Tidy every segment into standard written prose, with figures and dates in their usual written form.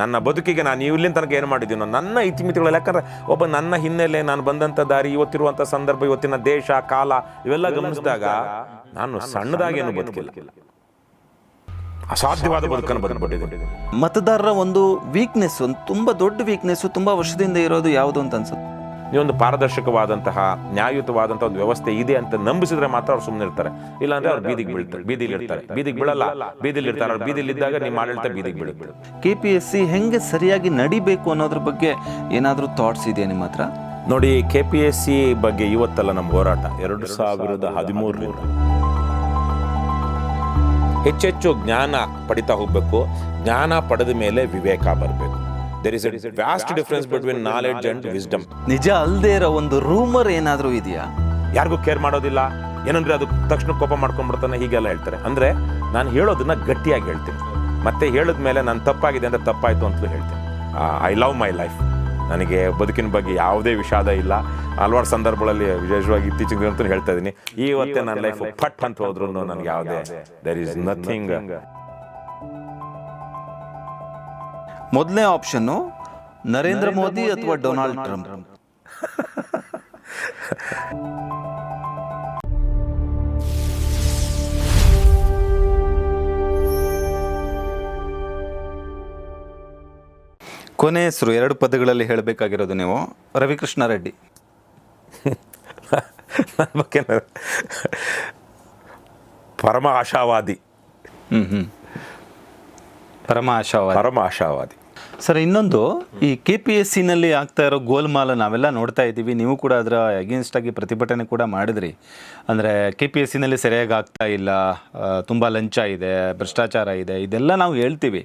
ನನ್ನ ಬದುಕಿಗೆ ನಾನು ಇಲ್ಲಿನ ತನಕ ಏನು ಮಾಡಿದ್ದೀನೋ ನನ್ನ ಇತಿಮಿತಿಗಳಲ್ಲಿ, ಯಾಕಂದ್ರೆ ಒಬ್ಬ ನನ್ನ ಹಿನ್ನೆಲೆ, ನಾನು ಬಂದಂಥ ದಾರಿ, ಇವತ್ತಿರುವಂಥ ಸಂದರ್ಭ, ಇವತ್ತಿನ ದೇಶ ಕಾಲ ಇವೆಲ್ಲ ಗಮನಿಸಿದಾಗ ನಾನು ಸಣ್ಣದಾಗೇನು ಬದುಕಿಲ್ಲ, ಅಸಾಧ್ಯವಾದ ಬದುಕನ್ನು ಬದುಕ್ಬಿಟ್ಟಿದ್ದೀನಿ. ಮತದಾರರ ಒಂದು ವೀಕ್ನೆಸ್, ಒಂದು ತುಂಬ ದೊಡ್ಡ ವೀಕ್ನೆಸ್ಸು ತುಂಬ ವರ್ಷದಿಂದ ಇರೋದು ಯಾವುದು ಅಂತ ಅನ್ಸುತ್ತೆ? ನೀವೊಂದು ಪಾರದರ್ಶಕವಾದಂತಹ ನ್ಯಾಯಯುತವಾದಂಥ ಒಂದು ವ್ಯವಸ್ಥೆ ಇದೆ ಅಂತ ನಂಬಿಸಿದ್ರೆ ಮಾತ್ರ ಅವ್ರು ಸುಮ್ಮನೆ ಇರ್ತಾರೆ, ಇಲ್ಲಾಂದ್ರೆ ಅವ್ರು ಬೀದಿಗೆ ಬೀಳ್ತಾರೆ, ಬೀದಿಲಿ ಇರ್ತಾರೆ. ಬೀದಿಗೆ ಬೀಳಲ್ಲ, ಬೀದಿಲಿ ಇರ್ತಾರೆ. ಅವ್ರು ಬೀದಿಲಿ ಇದ್ದಾಗ ನಿಮ್ಮ ಆಡಳಿತ ಬೀದಿಗೆ ಬೀಳುತ್ತೆ. KPSC ಹೆಂಗೆ ಸರಿಯಾಗಿ ನಡಿಬೇಕು ಅನ್ನೋದ್ರ ಬಗ್ಗೆ ಏನಾದರೂ ಥಾಟ್ಸ್ ಇದೆಯಾ ನಿಮ್ಮ ಹತ್ರ? ನೋಡಿ, KPSC ಬಗ್ಗೆ ಇವತ್ತಲ್ಲ ನಮ್ಮ ಹೋರಾಟ. 2013ರಿಂದ ಹೆಚ್ಚೆಚ್ಚು ಜ್ಞಾನ ಪಡಿತಾ ಹೋಗಬೇಕು. ಜ್ಞಾನ ಪಡೆದ ಮೇಲೆ ವಿವೇಕ ಬರಬೇಕು. There is a vast difference between knowledge and wisdom. ನಿಜ ಅಲ್ಲದೆ ಇರೋ ಒಂದು ರೂಮರ್ ಏನಾದರೂ ಇದೆಯಾ? ಯಾರಿಗೂ ಕೇರ್ ಮಾಡೋದಿಲ್ಲ, ಏನಂದ್ರೆ ಅದು ತಕ್ಷಣ ಕೋಪ ಮಾಡ್ಕೊಂಡ್ಬಿಡ್ತಾನೆ, ಹೀಗೆಲ್ಲ ಹೇಳ್ತಾರೆ. ಅಂದರೆ ನಾನು ಹೇಳೋದನ್ನ ಗಟ್ಟಿಯಾಗಿ ಹೇಳ್ತೀನಿ, ಮತ್ತೆ ಹೇಳಿದ ಮೇಲೆ ನಾನು ತಪ್ಪಾಗಿದೆ ಅಂತ ತಪ್ಪಾಯಿತು ಅಂತಲೂ ಹೇಳ್ತೀನಿ. I love my life. ನನಗೆ ಬದುಕಿನ ಬಗ್ಗೆ ಯಾವುದೇ ವಿಷಾದ ಇಲ್ಲ. ಹಲವಾರು ಸಂದರ್ಭಗಳಲ್ಲಿ, ವಿಶೇಷವಾಗಿ ಇತ್ತೀಚಿನ ದಿನ ಹೇಳ್ತಾ ಇದ್ದೀನಿ, ಇವತ್ತೇ ನನ್ನ ಲೈಫ್ ಫಟ್ ಅಂತ ಹೋದ್ರು ನನಗೆ ಯಾವುದೇ ದೇರ್ ಇಸ್ ನಥಿಂಗ್. ಮೊದಲನೇ ಆಪ್ಷನ್ನು ನರೇಂದ್ರ ಮೋದಿ ಅಥವಾ ಡೊನಾಲ್ಡ್ ಟ್ರಂಪ್? ಕೊನೆ ಹೆಸರು 2 ಪದಗಳಲ್ಲಿ ಹೇಳಬೇಕಾಗಿರೋದು ನೀವು. ರವಿಕೃಷ್ಣ ರೆಡ್ಡಿ. ನನ್ನ ಬಗ್ಗೆ ಪರಮ ಆಶಾವಾದಿ. ಪರಮ ಆಶಾವಾದಿ. ಸರ್, ಇನ್ನೊಂದು, ಈ KPSCನಲ್ಲಿ ಆಗ್ತಾ ಇರೋ ಗೋಲ್ಮಾಲ ನಾವೆಲ್ಲ ನೋಡ್ತಾ ಇದ್ದೀವಿ. ನೀವು ಕೂಡ ಅದರ ಅಗೇನ್ಸ್ಟ್ ಆಗಿ ಪ್ರತಿಭಟನೆ ಕೂಡ ಮಾಡಿದ್ರಿ. ಅಂದರೆ KPSCನಲ್ಲಿ ಸರಿಯಾಗಿ ಆಗ್ತಾ ಇಲ್ಲ, ತುಂಬ ಲಂಚ ಇದೆ, ಭ್ರಷ್ಟಾಚಾರ ಇದೆ, ಇದೆಲ್ಲ ನಾವು ಹೇಳ್ತೀವಿ.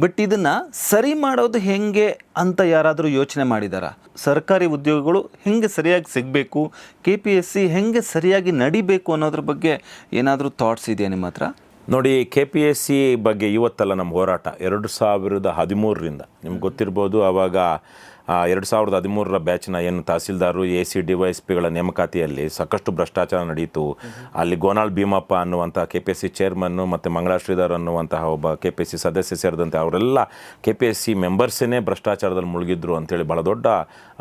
ಬಟ್ ಇದನ್ನು ಸರಿ ಮಾಡೋದು ಹೆಂಗೆ ಅಂತ ಯಾರಾದರೂ ಯೋಚನೆ ಮಾಡಿದಾರಾ? ಸರ್ಕಾರಿ ಉದ್ಯೋಗಗಳು ಹೆಂಗೆ ಸರಿಯಾಗಿ ಸಿಗಬೇಕು, KPSC ಹೆಂಗೆ ಸರಿಯಾಗಿ ನಡಿಬೇಕು ಅನ್ನೋದ್ರ ಬಗ್ಗೆ ಏನಾದರೂ ಥಾಟ್ಸ್ ಇದೆಯಾ ನಿಮ್ಮ ಹತ್ರ? ನೋಡಿ, KPSC ಬಗ್ಗೆ ಇವತ್ತಲ್ಲ ನಮ್ಮ ಹೋರಾಟ. 2013ರಿಂದ ನಿಮ್ಗೆ ಗೊತ್ತಿರ್ಬೋದು. ಆವಾಗ 2013ರ ಬ್ಯಾಚ್ನ ಏನು ತಹಸೀಲ್ದಾರು, AC, DYSPಗಳ ನೇಮಕಾತಿಯಲ್ಲಿ ಸಾಕಷ್ಟು ಭ್ರಷ್ಟಾಚಾರ ನಡೆಯಿತು. ಅಲ್ಲಿ ಗೋನಾಳ್ ಭೀಮಪ್ಪ ಅನ್ನುವಂಥ KPSC ಚೇರ್ಮನ್ನು ಮತ್ತು ಮಂಗಳಾ ಶ್ರೀಧರ್ ಅನ್ನುವಂತಹ ಒಬ್ಬ KPSC ಸದಸ್ಯ ಸೇರಿದಂತೆ ಅವರೆಲ್ಲ KPSC ಮೆಂಬರ್ಸೇ ಭ್ರಷ್ಟಾಚಾರದಲ್ಲಿ ಮುಳುಗಿದ್ರು ಅಂತೇಳಿ ಭಾಳ ದೊಡ್ಡ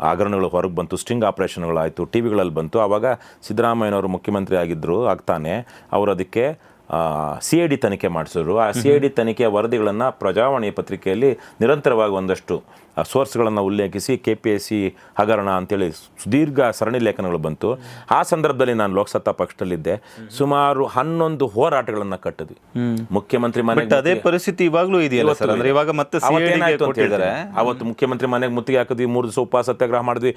ಹಗರಣಗಳು ಹೊರಗೆ ಬಂತು. ಸ್ಟಿಂಗ್ ಆಪರೇಷನ್ಗಳಾಯಿತು, TVಗಳಲ್ಲಿ ಬಂತು. ಆವಾಗ ಸಿದ್ದರಾಮಯ್ಯನವರು ಮುಖ್ಯಮಂತ್ರಿ ಆಗಿದ್ದರು. ಅವರು ಅದಕ್ಕೆ CID ತನಿಖೆ ಮಾಡಿಸಿದ್ರು. ಆ CID ತನಿಖೆಯ ವರದಿಗಳನ್ನು ಪ್ರಜಾವಾಣಿ ಪತ್ರಿಕೆಯಲ್ಲಿ ನಿರಂತರವಾಗಿ ಒಂದಷ್ಟು ಸೋರ್ಸ್ಗಳನ್ನು ಉಲ್ಲೇಖಿಸಿ KPSC ಹಗರಣ ಅಂತೇಳಿ ಸುದೀರ್ಘ ಸರಣಿ ಲೇಖನಗಳು ಬಂತು. ಆ ಸಂದರ್ಭದಲ್ಲಿ ನಾನು ಲೋಕಸತ್ತಾ ಪಕ್ಷದಲ್ಲಿದ್ದೆ. ಸುಮಾರು 11 ಹೋರಾಟಗಳನ್ನು ಕಟ್ಟಿದ್ವಿ. ಮುಖ್ಯಮಂತ್ರಿ ಮನೆಗೆ ಅದೇ ಪರಿಸ್ಥಿತಿ ಇವಾಗಲೂ ಇದೆಯಲ್ಲ ಸರ್? ಅಂದ್ರೆ ಇವಾಗ ಮತ್ತೆ ಅವತ್ತು ಮುಖ್ಯಮಂತ್ರಿ ಮನೆಗೆ ಮುತ್ತಿಗೆ ಹಾಕಿದ್ವಿ. 3 ದಿವಸ ಉಪವಾಸ ಸತ್ಯಾಗ್ರಹ ಮಾಡಿದ್ವಿ.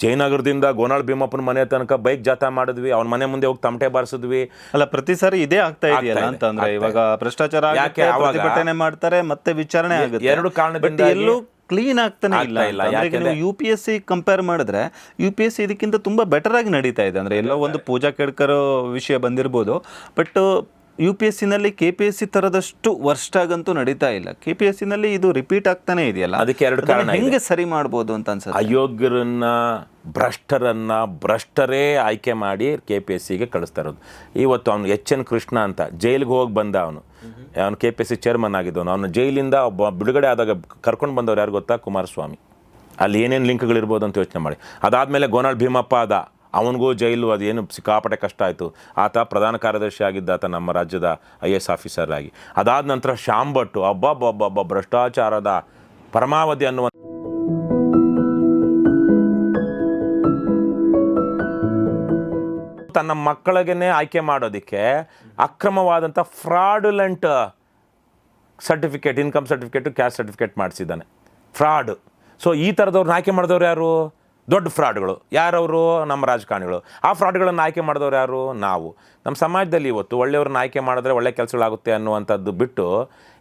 ಜಯನಗರದಿಂದ ಗೋನಾಳ್ ಭೀಮಪ್ಪನ ಮನೆ ತನಕ ಬೈಕ್ ಜಾಥಾ ಮಾಡಿದ್ವಿ. ಅವನ ಮನೆ ಮುಂದೆ ಹೋಗಿ ತಮಟೆ ಬಾರಿಸಿದ್ವಿ. ಅಲ್ಲ, ಪ್ರತಿ ಸಾರಿ ಇದೇ ಆಗ್ತಾ ಇದೆಯಲ್ಲ ಅಂತಂದ್ರೆ ಇವಾಗ ಭ್ರಷ್ಟಾಚಾರ ಪ್ರತಿಭಟನೆ ಮಾಡ್ತಾರೆ, ಮತ್ತೆ ವಿಚಾರಣೆ ಆಗುತ್ತೆ. 2 ಕಾರಣದಿಂದ ಎಲ್ಲೂ ಕ್ಲೀನ್ ಆಗ್ತಾನೆ ಇಲ್ಲ. ನೀವು UPSC ಕಂಪೇರ್ ಮಾಡಿದ್ರೆ UPSC ಇದಕ್ಕಿಂತ ತುಂಬಾ ಬೆಟರ್ ಆಗಿ ನಡೀತಾ ಇದೆ. ಅಂದ್ರೆ ಎಲ್ಲೋ ಒಂದು ಪೂಜಾ ಕೇಳ್ಕರ್ ವಿಷಯ ಬಂದಿರ್ಬೋದು, ಬಟ್ UPSCನಲ್ಲಿ KPSC ಥರದಷ್ಟು ವರ್ಸ್ಟ್ ಆಗಂತೂ ನಡೀತಾ ಇಲ್ಲ. KPSCನಲ್ಲಿ ಇದು ರಿಪೀಟ್ ಆಗ್ತಾನೆ ಇದೆಯಲ್ಲ, ಅದಕ್ಕೆ 2 ಕಾರಣ. ಹೆಂಗೆ ಸರಿ ಮಾಡ್ಬೋದು ಅಂತ ಅನ್ಸುತ್ತೆ? ಅಯೋಗ್ಯರನ್ನ, ಭ್ರಷ್ಟರೇ ಆಯ್ಕೆ ಮಾಡಿ KPSCಗೆ ಕಳಿಸ್ತಾ ಇರೋದು. ಇವತ್ತು ಅವನು HN ಕೃಷ್ಣ ಅಂತ ಜೈಲಿಗೆ ಹೋಗಿ ಬಂದ, ಅವನು KPSC ಚೇರ್ಮನ್ ಆಗಿದ್ದವನು. ಅವನು ಜೈಲಿಂದ ಬಿಡುಗಡೆ ಆದಾಗ ಕರ್ಕೊಂಡು ಬಂದವ್ರು ಯಾರು ಗೊತ್ತಾ? ಕುಮಾರಸ್ವಾಮಿ. ಅಲ್ಲಿ ಏನೇನು ಲಿಂಕ್ಗಳಿರ್ಬೋದು ಅಂತ ಯೋಚನೆ ಮಾಡಿ. ಅದಾದಮೇಲೆ ಗೋನಾಳ್ ಭೀಮಪ್ಪ ಆದ, ಅವನಿಗೂ ಜೈಲು ಅದೇನು ಸಿಕ್ಕಾಪಟ್ಟೆ ಕಷ್ಟ ಆಯಿತು. ಆತ ಪ್ರಧಾನ ಕಾರ್ಯದರ್ಶಿ ಆಗಿದ್ದ, ಆತ ನಮ್ಮ ರಾಜ್ಯದ IAS ಆಫೀಸರ್ ಆಗಿ. ಅದಾದ ನಂತರ ಶ್ಯಾಮ್ ಭಟ್, ಒಬ್ಬ ಭ್ರಷ್ಟಾಚಾರದ ಪರಮಾವಧಿ ಅನ್ನುವ ತನ್ನ ಮಕ್ಕಳಿಗೆ ಆಯ್ಕೆ ಮಾಡೋದಕ್ಕೆ ಅಕ್ರಮವಾದಂಥ fraudulent certificate, income certificate, caste certificate ಮಾಡಿಸಿದ್ದಾನೆ. ಫ್ರಾಡ್. ಸೊ ಈ ಥರದವ್ರನ್ನ ಆಯ್ಕೆ ಮಾಡಿದವ್ರು ಯಾರು? ದೊಡ್ಡ ಫ್ರಾಡ್ಗಳು. ಯಾರವರು? ನಮ್ಮ ರಾಜಕಾರಣಿಗಳು. ಆ ಫ್ರಾಡ್ಗಳನ್ನು ಆಯ್ಕೆ ಮಾಡಿದವ್ರು ಯಾರು? ನಾವು. ನಮ್ಮ ಸಮಾಜದಲ್ಲಿ ಇವತ್ತು ಒಳ್ಳೆಯವ್ರನ್ನ ಆಯ್ಕೆ ಮಾಡಿದ್ರೆ ಒಳ್ಳೆ ಕೆಲಸಗಳಾಗುತ್ತೆ ಅನ್ನುವಂಥದ್ದು ಬಿಟ್ಟು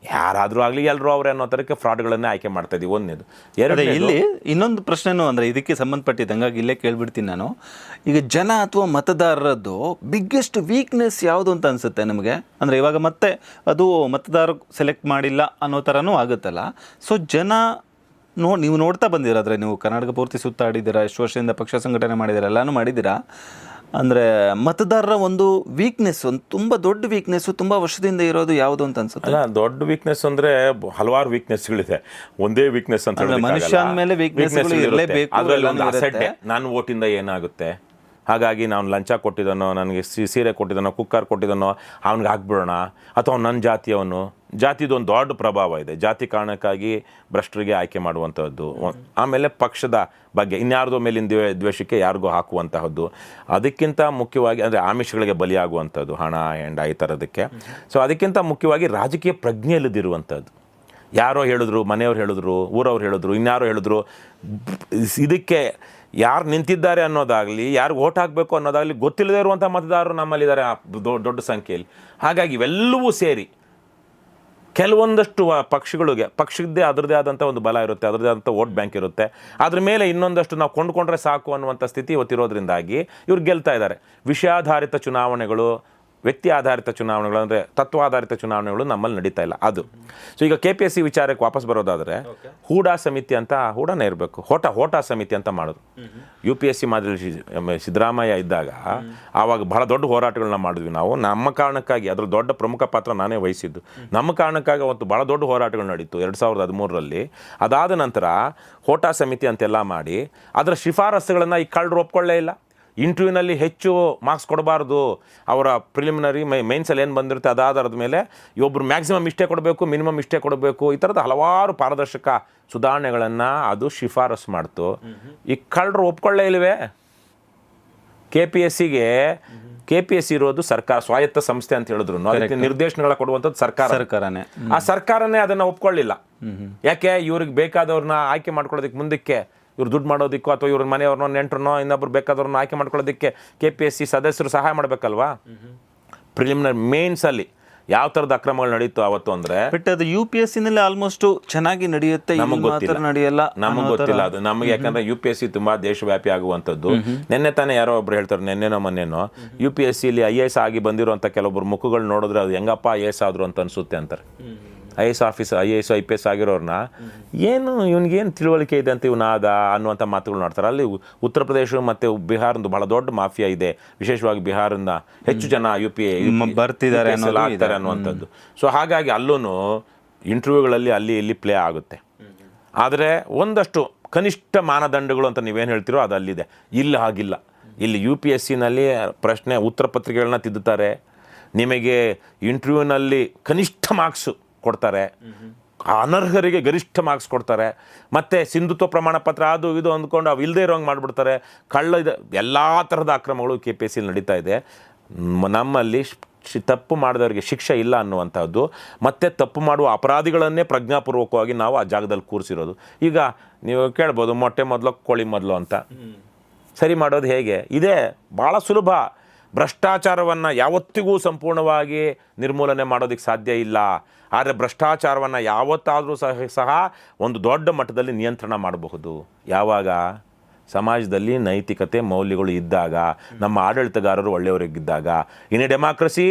ಯಾರಾದರೂ ಆಗಲಿ ಎಲ್ಲರೂ ಅವರೇ ಅನ್ನೋ ಥರಕ್ಕೆ ಫ್ರಾಡ್ಗಳನ್ನೇ ಆಯ್ಕೆ ಮಾಡ್ತಾ ಇದ್ದೀವಿ. ಒಂದನೇದು. ಇಲ್ಲಿ ಇನ್ನೊಂದು ಪ್ರಶ್ನೆನೂ ಅಂದರೆ ಇದಕ್ಕೆ ಸಂಬಂಧಪಟ್ಟಿದ್ದಂಗಾಗಿ ಇಲ್ಲೇ ಕೇಳ್ಬಿಡ್ತೀನಿ ನಾನು. ಈಗ ಜನ ಅಥವಾ ಮತದಾರರದ್ದು ಬಿಗ್ಗೆಸ್ಟ್ ವೀಕ್ನೆಸ್ ಯಾವುದು ಅಂತ ಅನಿಸುತ್ತೆ ನಿಮಗೆ? ಅಂದರೆ ಇವಾಗ ಮತ್ತೆ ಅದು ಮತದಾರ ಸೆಲೆಕ್ಟ್ ಮಾಡಿಲ್ಲ ಅನ್ನೋ ಥರನೂ ಆಗುತ್ತಲ್ಲ. ಸೊ ಜನ ನೀವು ನೋಡ್ತಾ ಬಂದಿರಾದ್ರೆ, ನೀವು ಕರ್ನಾಟಕ ಪೂರ್ತಿ ಸುತ್ತಾಡಿದ್ದೀರಾ, ಎಷ್ಟು ವರ್ಷದಿಂದ ಪಕ್ಷ ಸಂಘಟನೆ ಮಾಡಿದ್ದೀರಾ, ಎಲ್ಲನೂ ಮಾಡಿದ್ದೀರಾ. ಅಂದರೆ ಮತದಾರರ ಒಂದು ವೀಕ್ನೆಸ್, ಒಂದು ತುಂಬ ದೊಡ್ಡ ವೀಕ್ನೆಸ್ಸು ತುಂಬ ವರ್ಷದಿಂದ ಇರೋದು ಯಾವುದು ಅಂತ ಅನ್ಸುತ್ತೆ? ಅಲ್ಲ, ದೊಡ್ಡ ವೀಕ್ನೆಸ್ ಅಂದರೆ ಹಲವಾರು ವೀಕ್ನೆಸ್ಗಳಿದೆ. ಒಂದೇ ವೀಕ್ನೆಸ್ ಅಂತ ಮನುಷ್ಯ ಅಂದಮೇಲೆ ವೀಕ್ನೆಸ್ಗಳು ಇರಲೇಬೇಕು. ಅದರಲ್ಲಿ ಒಂದು ಅಸಡ್ಡೆ, ನನ್ನ ಓಟಿಂದ ಏನಾಗುತ್ತೆ, ಹಾಗಾಗಿ ನಾನು ಲಂಚ ಕೊಟ್ಟಿದ್ದಾನೋ, ನನಗೆ ಸೀರೆ ಕೊಟ್ಟಿದ್ದಾನೋ, ಕುಕ್ಕರ್ ಕೊಟ್ಟಿದ್ದಾನೋ ಅವ್ನಿಗೆ ಹಾಕ್ಬಿಡೋಣ, ಅಥವಾ ನನ್ನ ಜಾತಿಯವನು. ಜಾತಿದು ಒಂದು ದೊಡ್ಡ ಪ್ರಭಾವ ಇದೆ. ಜಾತಿ ಕಾರಣಕ್ಕಾಗಿ ಭ್ರಷ್ಟರಿಗೆ ಆಯ್ಕೆ ಮಾಡುವಂಥದ್ದು. ಆಮೇಲೆ ಪಕ್ಷದ ಬಗ್ಗೆ ಇನ್ಯಾರ್ದೋ ಮೇಲಿನ ದ್ವೇಷಕ್ಕೆ ಯಾರಿಗೂ ಹಾಕುವಂತಹದ್ದು. ಅದಕ್ಕಿಂತ ಮುಖ್ಯವಾಗಿ ಅಂದರೆ ಆಮಿಷಗಳಿಗೆ ಬಲಿಯಾಗುವಂಥದ್ದು, ಹಣ ಹೆಂಡ ಈ ಥರದಕ್ಕೆ. ಸೊ ಅದಕ್ಕಿಂತ ಮುಖ್ಯವಾಗಿ ರಾಜಕೀಯ ಪ್ರಜ್ಞೆ ಇಲ್ಲದಿರುವಂಥದ್ದು. ಯಾರೋ ಹೇಳಿದ್ರು, ಮನೆಯವ್ರು ಹೇಳಿದ್ರು, ಊರವ್ರು ಹೇಳಿದ್ರು, ಇನ್ಯಾರೋ ಹೇಳಿದ್ರು, ಇದಕ್ಕೆ ಯಾರು ನಿಂತಿದ್ದಾರೆ ಅನ್ನೋದಾಗಲಿ, ಯಾರಿಗೆ ಓಟ್ ಹಾಕಬೇಕು ಅನ್ನೋದಾಗಲಿ ಗೊತ್ತಿಲ್ಲದೇ ಇರುವಂಥ ಮತದಾರರು ನಮ್ಮಲ್ಲಿದ್ದಾರೆ ದೊಡ್ಡ ಸಂಖ್ಯೆಯಲ್ಲಿ. ಹಾಗಾಗಿ ಇವೆಲ್ಲವೂ ಸೇರಿ ಕೆಲವೊಂದಷ್ಟು ಪಕ್ಷದ್ದೇ ಅದರದೇ ಆದಂಥ ಒಂದು ಬಲ ಇರುತ್ತೆ, ಅದರದೇ ಆದಂಥ ವೋಟ್ ಬ್ಯಾಂಕ್ ಇರುತ್ತೆ. ಅದ್ರ ಮೇಲೆ ಇನ್ನೊಂದಷ್ಟು ನಾವು ಕೊಂಡ್ಕೊಂಡ್ರೆ ಸಾಕು ಅನ್ನುವಂಥ ಸ್ಥಿತಿ ಇವತ್ತಿರೋದ್ರಿಂದಾಗಿ ಇವ್ರು ಗೆಲ್ತಾ ಇದ್ದಾರೆ. ವಿಷಯಾಧಾರಿತ ಚುನಾವಣೆಗಳು, ವ್ಯಕ್ತಿ ಆಧಾರಿತ ಚುನಾವಣೆಗಳು ಅಂದರೆ ತತ್ವಾಧಾರಿತ ಚುನಾವಣೆಗಳು ನಮ್ಮಲ್ಲಿ ನಡೀತಾ ಇಲ್ಲ. ಅದು ಸೊ ಈಗ KPSC ವಿಚಾರಕ್ಕೆ ವಾಪಸ್ ಬರೋದಾದರೆ, ಹೂಡಾ ಸಮಿತಿ ಅಂತ, ಹೂಡಾನೇ ಇರಬೇಕು, ಹೋಟಾ ಸಮಿತಿ ಅಂತ ಮಾಡೋದು. UPSC ಮಾದರಿ ಸಿದ್ದರಾಮಯ್ಯ ಇದ್ದಾಗ ಆವಾಗ ಬಹಳ ದೊಡ್ಡ ಹೋರಾಟಗಳನ್ನ ಮಾಡಿದ್ವಿ ನಾವು. ನಮ್ಮ ಕಾರಣಕ್ಕಾಗಿ ಅದರ ದೊಡ್ಡ ಪ್ರಮುಖ ಪಾತ್ರ ನಾನೇ ವಹಿಸಿದ್ದು. ನಮ್ಮ ಕಾರಣಕ್ಕಾಗಿ ಅವತ್ತು ಭಾಳ ದೊಡ್ಡ ಹೋರಾಟಗಳು ನಡೀತು 2013ರಲ್ಲಿ. ಅದಾದ ನಂತರ ಹೋಟಾ ಸಮಿತಿ ಅಂತೆಲ್ಲ ಮಾಡಿ ಅದರ ಶಿಫಾರಸುಗಳನ್ನು ಈ ಕಳ್ಳರು ಒಪ್ಕೊಳ್ಳೇ ಇಲ್ಲ. ಇಂಟರ್ವ್ಯೂನಲ್ಲಿ ಹೆಚ್ಚು ಮಾರ್ಕ್ಸ್ ಕೊಡಬಾರ್ದು, ಅವರ ಪ್ರಿಲಿಮಿನರಿ ಮೈನ್ಸಲ್ಲಿ ಏನು ಬಂದಿರುತ್ತೆ ಅದಾಧಾರದ ಮೇಲೆ ಒಬ್ಬರು ಮ್ಯಾಕ್ಸಿಮಮ್ ಇಷ್ಟೇ ಕೊಡಬೇಕು, ಮಿನಿಮಮ್ ಇಷ್ಟೇ ಕೊಡಬೇಕು, ಈ ಥರದ ಹಲವಾರು ಪಾರದರ್ಶಕ ಸುಧಾರಣೆಗಳನ್ನು ಅದು ಶಿಫಾರಸು ಮಾಡ್ತು. ಈ ಕಳ್ಳರು ಒಪ್ಕೊಳ್ಳೇ ಇಲ್ವೇ? KPSC ಇರೋದು ಸರ್ಕಾರ, ಸ್ವಾಯತ್ತ ಸಂಸ್ಥೆ ಅಂತ ಹೇಳಿದ್ರು, ಅದಕ್ಕೆ ನಿರ್ದೇಶನಗಳ ಕೊಡುವಂಥದ್ದು ಸರ್ಕಾರನೇ. ಆ ಸರ್ಕಾರನೇ ಅದನ್ನು ಒಪ್ಕೊಳ್ಳಿಲ್ಲ. ಯಾಕೆ? ಇವ್ರಿಗೆ ಬೇಕಾದವ್ರನ್ನ ಆಯ್ಕೆ ಮಾಡ್ಕೊಳ್ಳೋದಕ್ಕೆ ಮುಂದಕ್ಕೆ, ಇವ್ರು ದುಡ್ಡು ಮಾಡೋದಕ್ಕೋ ಅಥವಾ ಇವ್ರ ಮನೆಯವ್ರನ್ನೋ ನೆಂಟ್ರನ್ನೋ ಇನ್ನೊಬ್ರು ಬೇಕಾದವ್ರನ್ನ ಆಯ್ಕೆ ಮಾಡ್ಕೊಳ್ಳೋದಕ್ಕೆ KPSC ಸದಸ್ಯರು ಸಹಾಯ ಮಾಡಬೇಕಲ್ವಾ? ಪ್ರಿಲಿಮಿನರಿ ಮೇನ್ಸಲ್ಲಿ ಯಾವ ಥರದ ಅಕ್ರಮಗಳು ನಡೀತು ಅವತ್ತು ಅಂದರೆ, ಬಟ್ ಅದು UPSCನಲ್ಲಿ ಆಲ್ಮೋಸ್ಟ್ ಚೆನ್ನಾಗಿ ನಡೆಯುತ್ತೆ, ನಮಗೆ ನಡೆಯಲ್ಲ. ನಮಗೆ ಗೊತ್ತಿಲ್ಲ ಅದು ನಮಗೆ, ಯಾಕಂದರೆ UPSC ತುಂಬ ದೇಶವ್ಯಾಪಿ ಆಗುವಂಥದ್ದು. ನಿನ್ನೆ ತಾನೇ ಯಾರೋ ಒಬ್ರು ಹೇಳ್ತಾರೆ, ನಿನ್ನೆನೋ ಮೊನ್ನೆನೋ UPSCಲಿ IAS ಆಗಿ ಬಂದಿರುವಂಥ ಕೆಲವೊಬ್ಬರು ಮುಖಗಳು ನೋಡಿದ್ರೆ ಅದು ಹೆಂಗಪ್ಪ IAS ಆದರು ಅಂತ ಅನಿಸುತ್ತೆ ಅಂತಾರೆ. IAS IPS ಆಗಿರೋರನ್ನ ಏನು ಇವನಿಗೇನು ತಿಳುವಳಿಕೆ ಇದೆ ಅಂತ ಇವನಾದ ಅನ್ನುವಂಥ ಮಾತುಗಳು ನೋಡ್ತಾರೆ. ಅಲ್ಲಿ ಉತ್ತರ ಪ್ರದೇಶ ಮತ್ತು ಬಿಹಾರದ್ದು ಬಹಳ ದೊಡ್ಡ ಮಾಫಿಯಾ ಇದೆ, ವಿಶೇಷವಾಗಿ ಬಿಹಾರಿಂದ ಹೆಚ್ಚು ಜನ ಬರ್ತಿದ್ದಾರೆ ಆಗ್ತಾರೆ ಅನ್ನುವಂಥದ್ದು. ಸೊ ಹಾಗಾಗಿ ಅಲ್ಲೂ ಇಂಟರ್ವ್ಯೂಗಳಲ್ಲಿ ಅಲ್ಲಿ ಇಲ್ಲಿ ಪ್ಲೇ ಆಗುತ್ತೆ. ಆದರೆ ಒಂದಷ್ಟು ಕನಿಷ್ಠ ಮಾನದಂಡಗಳು ಅಂತ ನೀವೇನು ಹೇಳ್ತೀರೋ ಅದು ಅಲ್ಲಿದೆ. ಇಲ್ಲಿ ಹಾಗಿಲ್ಲ. ಇಲ್ಲಿ UPSCನಲ್ಲಿ ಪ್ರಶ್ನೆ ಉತ್ತರ ಪತ್ರಿಕೆಗಳನ್ನ ತಿದ್ದುತ್ತಾರೆ, ನಿಮಗೆ ಇಂಟರ್ವ್ಯೂನಲ್ಲಿ ಕನಿಷ್ಠ ಮಾರ್ಕ್ಸು ಕೊಡ್ತಾರೆ, ಅನರ್ಹರಿಗೆ ಗರಿಷ್ಠ ಮಾರ್ಕ್ಸ್ ಕೊಡ್ತಾರೆ, ಮತ್ತು ಸಿಂಧುತ್ವ ಪ್ರಮಾಣ ಪತ್ರ ಅದು ಇದು ಅಂದ್ಕೊಂಡು ಅವು ಇಲ್ಲದೆ ಇರೋಂಗೆ ಮಾಡಿಬಿಡ್ತಾರೆ. ಎಲ್ಲ ಥರದ ಅಕ್ರಮಗಳು KPSCಲಿ ನಡೀತಾ ಇದೆ. ನಮ್ಮಲ್ಲಿ ತಪ್ಪು ಮಾಡಿದವರಿಗೆ ಶಿಕ್ಷೆ ಇಲ್ಲ ಅನ್ನುವಂಥದ್ದು, ಮತ್ತು ತಪ್ಪು ಮಾಡುವ ಅಪರಾಧಿಗಳನ್ನೇ ಪ್ರಜ್ಞಾಪೂರ್ವಕವಾಗಿ ನಾವು ಆ ಜಾಗದಲ್ಲಿ ಕೂರಿಸಿರೋದು. ಈಗ ನೀವು ಕೇಳ್ಬೋದು, ಮೊಟ್ಟೆ ಮೊದಲು ಕೋಳಿ ಮೊದಲು ಅಂತ. ಸರಿ ಮಾಡೋದು ಹೇಗೆ? ಇದೇ ಭಾಳ ಸುಲಭ. ಭ್ರಷ್ಟಾಚಾರವನ್ನು ಯಾವತ್ತಿಗೂ ಸಂಪೂರ್ಣವಾಗಿ ನಿರ್ಮೂಲನೆ ಮಾಡೋದಕ್ಕೆ ಸಾಧ್ಯ ಇಲ್ಲ. ಆದರೆ ಭ್ರಷ್ಟಾಚಾರವನ್ನು ಯಾವತ್ತಾದರೂ ಸಹ ಒಂದು ದೊಡ್ಡ ಮಟ್ಟದಲ್ಲಿ ನಿಯಂತ್ರಣ ಮಾಡಬಹುದು. ಯಾವಾಗ? ಸಮಾಜದಲ್ಲಿ ನೈತಿಕತೆ ಮೌಲ್ಯಗಳು ಇದ್ದಾಗ, ನಮ್ಮ ಆಡಳಿತಗಾರರು ಒಳ್ಳೆಯವರಿಗಿದ್ದಾಗ. In a democracy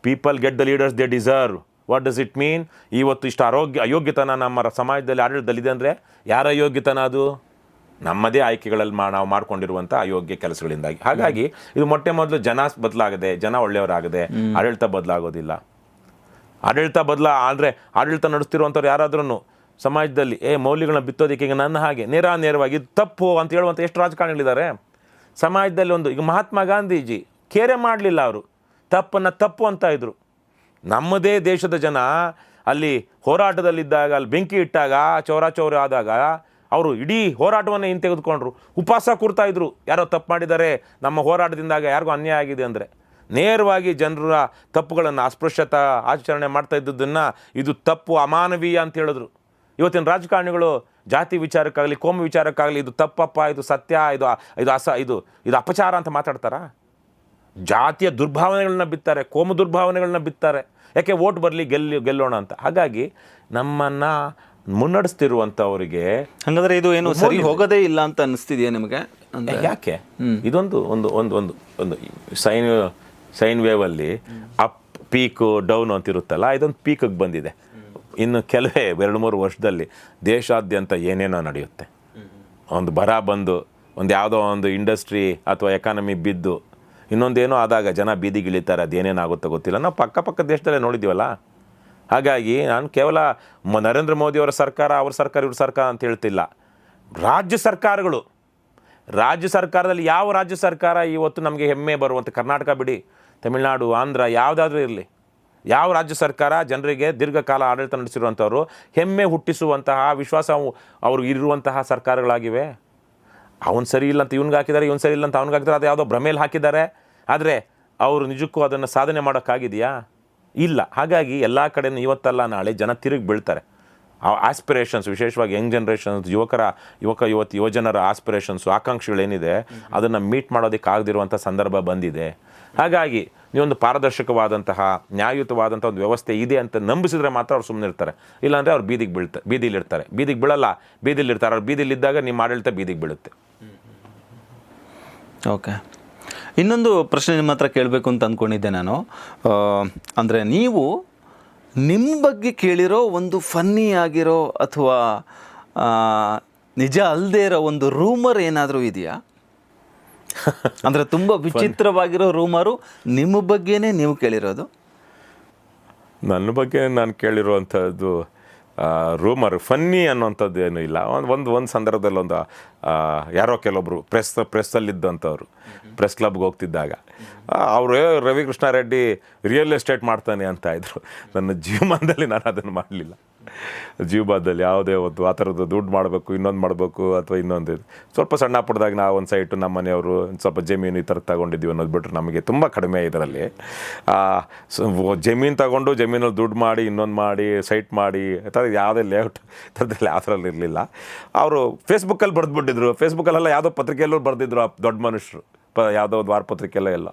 people get the leaders they deserve. What does it mean? ಇವತ್ತು ಇಷ್ಟು ಅಯೋಗ್ಯತನ ನಮ್ಮ ಸಮಾಜದಲ್ಲಿ ಆಡಳಿತದಲ್ಲಿದೆ ಅಂದರೆ ಯಾರ ಅಯೋಗ್ಯತನ ಅದು? ನಮ್ಮದೇ ಆಯ್ಕೆಗಳಲ್ಲಿ ನಾವು ಮಾಡ್ಕೊಂಡಿರುವಂಥ ಅಯೋಗ್ಯ ಕೆಲಸಗಳಿಂದಾಗಿ. ಹಾಗಾಗಿ ಇದು ಮೊಟ್ಟೆ ಮೊದಲು ಜನ ಬದಲಾಗದೆ, ಜನ ಒಳ್ಳೆಯವರಾಗದೆ ಆಡಳಿತ ಬದಲಾಗೋದಿಲ್ಲ. ಆಡಳಿತ ನಡೆಸ್ತಿರುವಂಥವ್ರು ಯಾರಾದ್ರೂ ಸಮಾಜದಲ್ಲಿ ಮೌಲ್ಯಗಳನ್ನ ಬಿತ್ತೋದಕ್ಕೆ, ಈಗ ನನ್ನ ಹಾಗೆ ನೇರವಾಗಿ ಇದು ತಪ್ಪು ಅಂತ ಹೇಳುವಂಥ ಎಷ್ಟು ರಾಜಕಾರಣಿಗಳಿದ್ದಾರೆ ಸಮಾಜದಲ್ಲಿ. ಈಗ ಮಹಾತ್ಮ ಗಾಂಧೀಜಿ ಕೇರೆ ಮಾಡಲಿಲ್ಲ, ಅವರು ತಪ್ಪನ್ನು ತಪ್ಪು ಅಂತ ಇದ್ರು. ನಮ್ಮದೇ ದೇಶದ ಜನ ಅಲ್ಲಿ ಹೋರಾಟದಲ್ಲಿದ್ದಾಗ, ಅಲ್ಲಿ ಬೆಂಕಿ ಇಟ್ಟಾಗ, ಚೌರಾಚೌರಿ ಆದಾಗ ಅವರು ಇಡೀ ಹೋರಾಟವನ್ನೇ ಹಿಂತೆಗೆದುಕೊಂಡ್ರು, ಉಪವಾಸ ಕೂರ್ತಾಯಿದ್ರು. ಯಾರೋ ತಪ್ಪು ಮಾಡಿದ್ದಾರೆ, ನಮ್ಮ ಹೋರಾಟದಿಂದಾಗ ಯಾರಿಗೂ ಅನ್ಯಾಯ ಆಗಿದೆ ಅಂದರೆ ನೇರವಾಗಿ ಜನರ ತಪ್ಪುಗಳನ್ನು, ಅಸ್ಪೃಶ್ಯತಾ ಆಚರಣೆ ಮಾಡ್ತಾ ಇದ್ದದ್ದನ್ನು ಇದು ತಪ್ಪು, ಅಮಾನವೀಯ ಅಂತ ಹೇಳಿದ್ರು. ಇವತ್ತಿನ ರಾಜಕಾರಣಿಗಳು ಜಾತಿ ವಿಚಾರಕ್ಕಾಗಲಿ, ಕೋಮು ವಿಚಾರಕ್ಕಾಗಲಿ ಇದು ತಪ್ಪಪ್ಪ, ಇದು ಸತ್ಯ, ಇದು ಅಪಚಾರ ಅಂತ ಮಾತಾಡ್ತಾರಾ? ಜಾತಿಯ ದುರ್ಭಾವನೆಗಳನ್ನ ಬಿತ್ತಾರೆ, ಕೋಮು ದುರ್ಭಾವನೆಗಳನ್ನ ಬಿತ್ತಾರೆ. ಯಾಕೆ? ವೋಟ್ ಬರಲಿ, ಗೆಲ್ಲೋಣ ಅಂತ. ಹಾಗಾಗಿ ನಮ್ಮನ್ನು ಮುನ್ನಡೆಸ್ತಿರುವಂಥವರಿಗೆ ಹಾಗಾದರೆ ಇದು ಏನು ಸರಿ ಹೋಗೋದೇ ಇಲ್ಲ ಅಂತ ಅನಿಸ್ತಿದೆಯಾ ನಿಮಗೆ? ಯಾಕೆ? ಇದೊಂದು ಒಂದು ಒಂದು ಒಂದು ಒಂದು ಸೈನ್ ವೇವಲ್ಲಿ ಅಪ್ ಪೀಕು ಡೌನ್ ಅಂತಿರುತ್ತಲ್ಲ, ಇದೊಂದು ಪೀಕಿಗೆ ಬಂದಿದೆ. ಇನ್ನು ಕೆಲವೇ 2-3 ವರ್ಷದಲ್ಲಿ ದೇಶಾದ್ಯಂತ ಏನೇನೋ ನಡೆಯುತ್ತೆ. ಒಂದು ಬರ ಬಂದು, ಒಂದು ಯಾವುದೋ ಒಂದು ಇಂಡಸ್ಟ್ರಿ ಅಥವಾ ಎಕಾನಮಿ ಬಿದ್ದು, ಇನ್ನೊಂದೇನೋ ಆದಾಗ ಜನ ಬೀದಿಗಿಳಿತಾರೆ, ಅದೇನೇನಾಗುತ್ತೋ ಗೊತ್ತಿಲ್ಲ. ನಾವು ಪಕ್ಕ ದೇಶದಲ್ಲೇ ನೋಡಿದ್ದೀವಲ್ಲ. ಹಾಗಾಗಿ ನಾನು ಕೇವಲ ನರೇಂದ್ರ ಮೋದಿಯವರ ಸರ್ಕಾರ, ಅವ್ರ ಸರ್ಕಾರ, ಇವ್ರ ಸರ್ಕಾರ ಅಂತ ಹೇಳ್ತಿಲ್ಲ. ರಾಜ್ಯ ಸರ್ಕಾರದಲ್ಲಿ ಯಾವ ರಾಜ್ಯ ಸರ್ಕಾರ ಇವತ್ತು ನಮಗೆ ಹೆಮ್ಮೆ ಬರುವಂಥ, ಕರ್ನಾಟಕ ಬಿಡಿ, ತಮಿಳುನಾಡು, ಆಂಧ್ರ, ಯಾವುದಾದ್ರೂ ಇರಲಿ, ಯಾವ ರಾಜ್ಯ ಸರ್ಕಾರ ಜನರಿಗೆ ದೀರ್ಘಕಾಲ ಆಡಳಿತ ನಡೆಸಿರುವಂಥವ್ರು ಹೆಮ್ಮೆ ಹುಟ್ಟಿಸುವಂತಹ ವಿಶ್ವಾಸ ಅವರು ಇರುವಂತಹ ಸರ್ಕಾರಗಳಾಗಿವೆ. ಅವನು ಸರಿ ಇಲ್ಲ ಅಂತ ಇವ್ನಿಗೆ ಹಾಕಿದ್ದಾರೆ, ಇವ್ನು ಸರಿ ಇಲ್ಲ ಅಂತ ಅವ್ನಿಗೆ ಹಾಕಿದ್ದಾರೆ, ಅದು ಯಾವುದೋ ಭ್ರಮೇಲಿ ಹಾಕಿದ್ದಾರೆ. ಆದರೆ ಅವರು ನಿಜಕ್ಕೂ ಅದನ್ನು ಸಾಧನೆ ಮಾಡೋಕ್ಕಾಗಿದೆಯಾ? ಇಲ್ಲ. ಹಾಗಾಗಿ ಎಲ್ಲ ಕಡೆಯೂ ಇವತ್ತಲ್ಲ ನಾಳೆ ಜನ ತಿರುಗಿ ಬೀಳ್ತಾರೆ. ಆ ಆಸ್ಪಿರೇಷನ್ಸ್, ವಿಶೇಷವಾಗಿ ಯಂಗ್ ಜನ್ರೇಷನ್ಸ್, ಯುವಜನರ ಆಸ್ಪಿರೇಷನ್ಸು, ಆಕಾಂಕ್ಷೆಗಳೇನಿದೆ ಅದನ್ನು ಮೀಟ್ ಮಾಡೋದಕ್ಕೆ ಆಗದಿರುವಂಥ ಸಂದರ್ಭ ಬಂದಿದೆ. ಹಾಗಾಗಿ ನೀವೊಂದು ಪಾರದರ್ಶಕವಾದಂತಹ, ನ್ಯಾಯಯುತವಾದಂಥ ಒಂದು ವ್ಯವಸ್ಥೆ ಇದೆ ಅಂತ ನಂಬಿಸಿದ್ರೆ ಮಾತ್ರ ಅವ್ರು ಸುಮ್ಮನೆ ಇರ್ತಾರೆ. ಇಲ್ಲಾಂದರೆ ಅವ್ರು ಬೀದಿಲಿರ್ತಾರೆ. ಬೀದಿಗೆ ಬೀಳಲ್ಲ, ಬೀದಿಲಿರ್ತಾರೆ. ಅವ್ರು ಬೀದಿಲಿದ್ದಾಗ ನಿಮ್ಮ ಆಡಳಿತ ಬೀದಿಗೆ ಬೀಳುತ್ತೆ. ಓಕೆ. ಇನ್ನೊಂದು ಪ್ರಶ್ನೆ ನಿಮ್ಮ ಹತ್ರ ಕೇಳಬೇಕು ಅಂತ ಅಂದ್ಕೊಂಡಿದ್ದೆ ನಾನು. ಅಂದರೆ ನೀವು ನಿಮ್ಮ ಬಗ್ಗೆ ಕೇಳಿರೋ ಒಂದು ಫನ್ನಿ ಆಗಿರೋ ಅಥವಾ ನಿಜ ಅಲ್ಲದೆ ಇರೋ ಒಂದು ರೂಮರ್ ಏನಾದರೂ ಇದೆಯಾ? ಅಂದರೆ ತುಂಬ ವಿಚಿತ್ರವಾಗಿರೋ ರೂಮರು ನಿಮ್ಮ ಬಗ್ಗೆನೇ ನೀವು ಕೇಳಿರೋದು? ನನ್ನ ಬಗ್ಗೆ ನಾನು ಕೇಳಿರುವಂಥದ್ದು ರೂಮರ್ ಫನ್ನಿ ಅನ್ನೋಂಥದ್ದು ಏನೂ ಇಲ್ಲ. ಒಂದು ಸಂದರ್ಭದಲ್ಲಿ ಯಾರೋ ಕೆಲವೊಬ್ಬರು ಪ್ರೆಸ್ಸಲ್ಲಿದ್ದಂಥವ್ರು ಪ್ರೆಸ್ ಕ್ಲಬ್ಗೆ ಹೋಗ್ತಿದ್ದಾಗ ಅವರು ರವಿ ಕೃಷ್ಣಾರೆಡ್ಡಿ ರಿಯಲ್ ಎಸ್ಟೇಟ್ ಮಾಡ್ತಾನೆ ಅಂತ ಇದ್ರು. ನನ್ನ ಜೀವಮಾನದಲ್ಲಿ ನಾನು ಅದನ್ನು ಮಾಡಲಿಲ್ಲ. ಜೀವಮಾನದಲ್ಲಿ ಯಾವುದೇ ಒಂದು ಆ ಥರದ್ದು ದುಡ್ಡು ಮಾಡಬೇಕು, ಇನ್ನೊಂದು ಮಾಡಬೇಕು ಅಥವಾ ಇನ್ನೊಂದು ಸ್ವಲ್ಪ ಸಣ್ಣ ಪಡ್ದಾಗ ನಾವು ಒಂದು ಸೈಟು ನಮ್ಮ ಮನೆಯವರು ಸ್ವಲ್ಪ ಜಮೀನು ಈ ಥರ ತಗೊಂಡಿದ್ದೀವಿ ಅನ್ನೋದು ಬಿಟ್ಟರೆ ನಮಗೆ ತುಂಬ ಕಡಿಮೆ ಇದರಲ್ಲಿ. ಜಮೀನು ತಗೊಂಡು ಜಮೀನಲ್ಲಿ ದುಡ್ಡು ಮಾಡಿ ಇನ್ನೊಂದು ಮಾಡಿ ಸೈಟ್ ಮಾಡಿ ಆ ಥರ ಯಾವುದೇ ಲೇಔಟ್ ಥರದಲ್ಲಿ ಆ ಥರಲ್ಲಿ ಇರಲಿಲ್ಲ. ಅವರು ಫೇಸ್ಬುಕ್ಕಲ್ಲಿ ಬರೆದ್ಬಿಟ್ಟಿದ್ರು. ಫೇಸ್ಬುಕ್ಕಲ್ಲೆಲ್ಲ ಯಾವುದೋ ಪತ್ರಿಕೆಯಲ್ಲೂ ಬರೆದಿದ್ರು ಆ ದೊಡ್ಡ ಮನುಷ್ಯರು, ಯಾವುದೋ ಒಂದು ವಾರಪತ್ರಿಕೆಯಲ್ಲ ಎಲ್ಲ.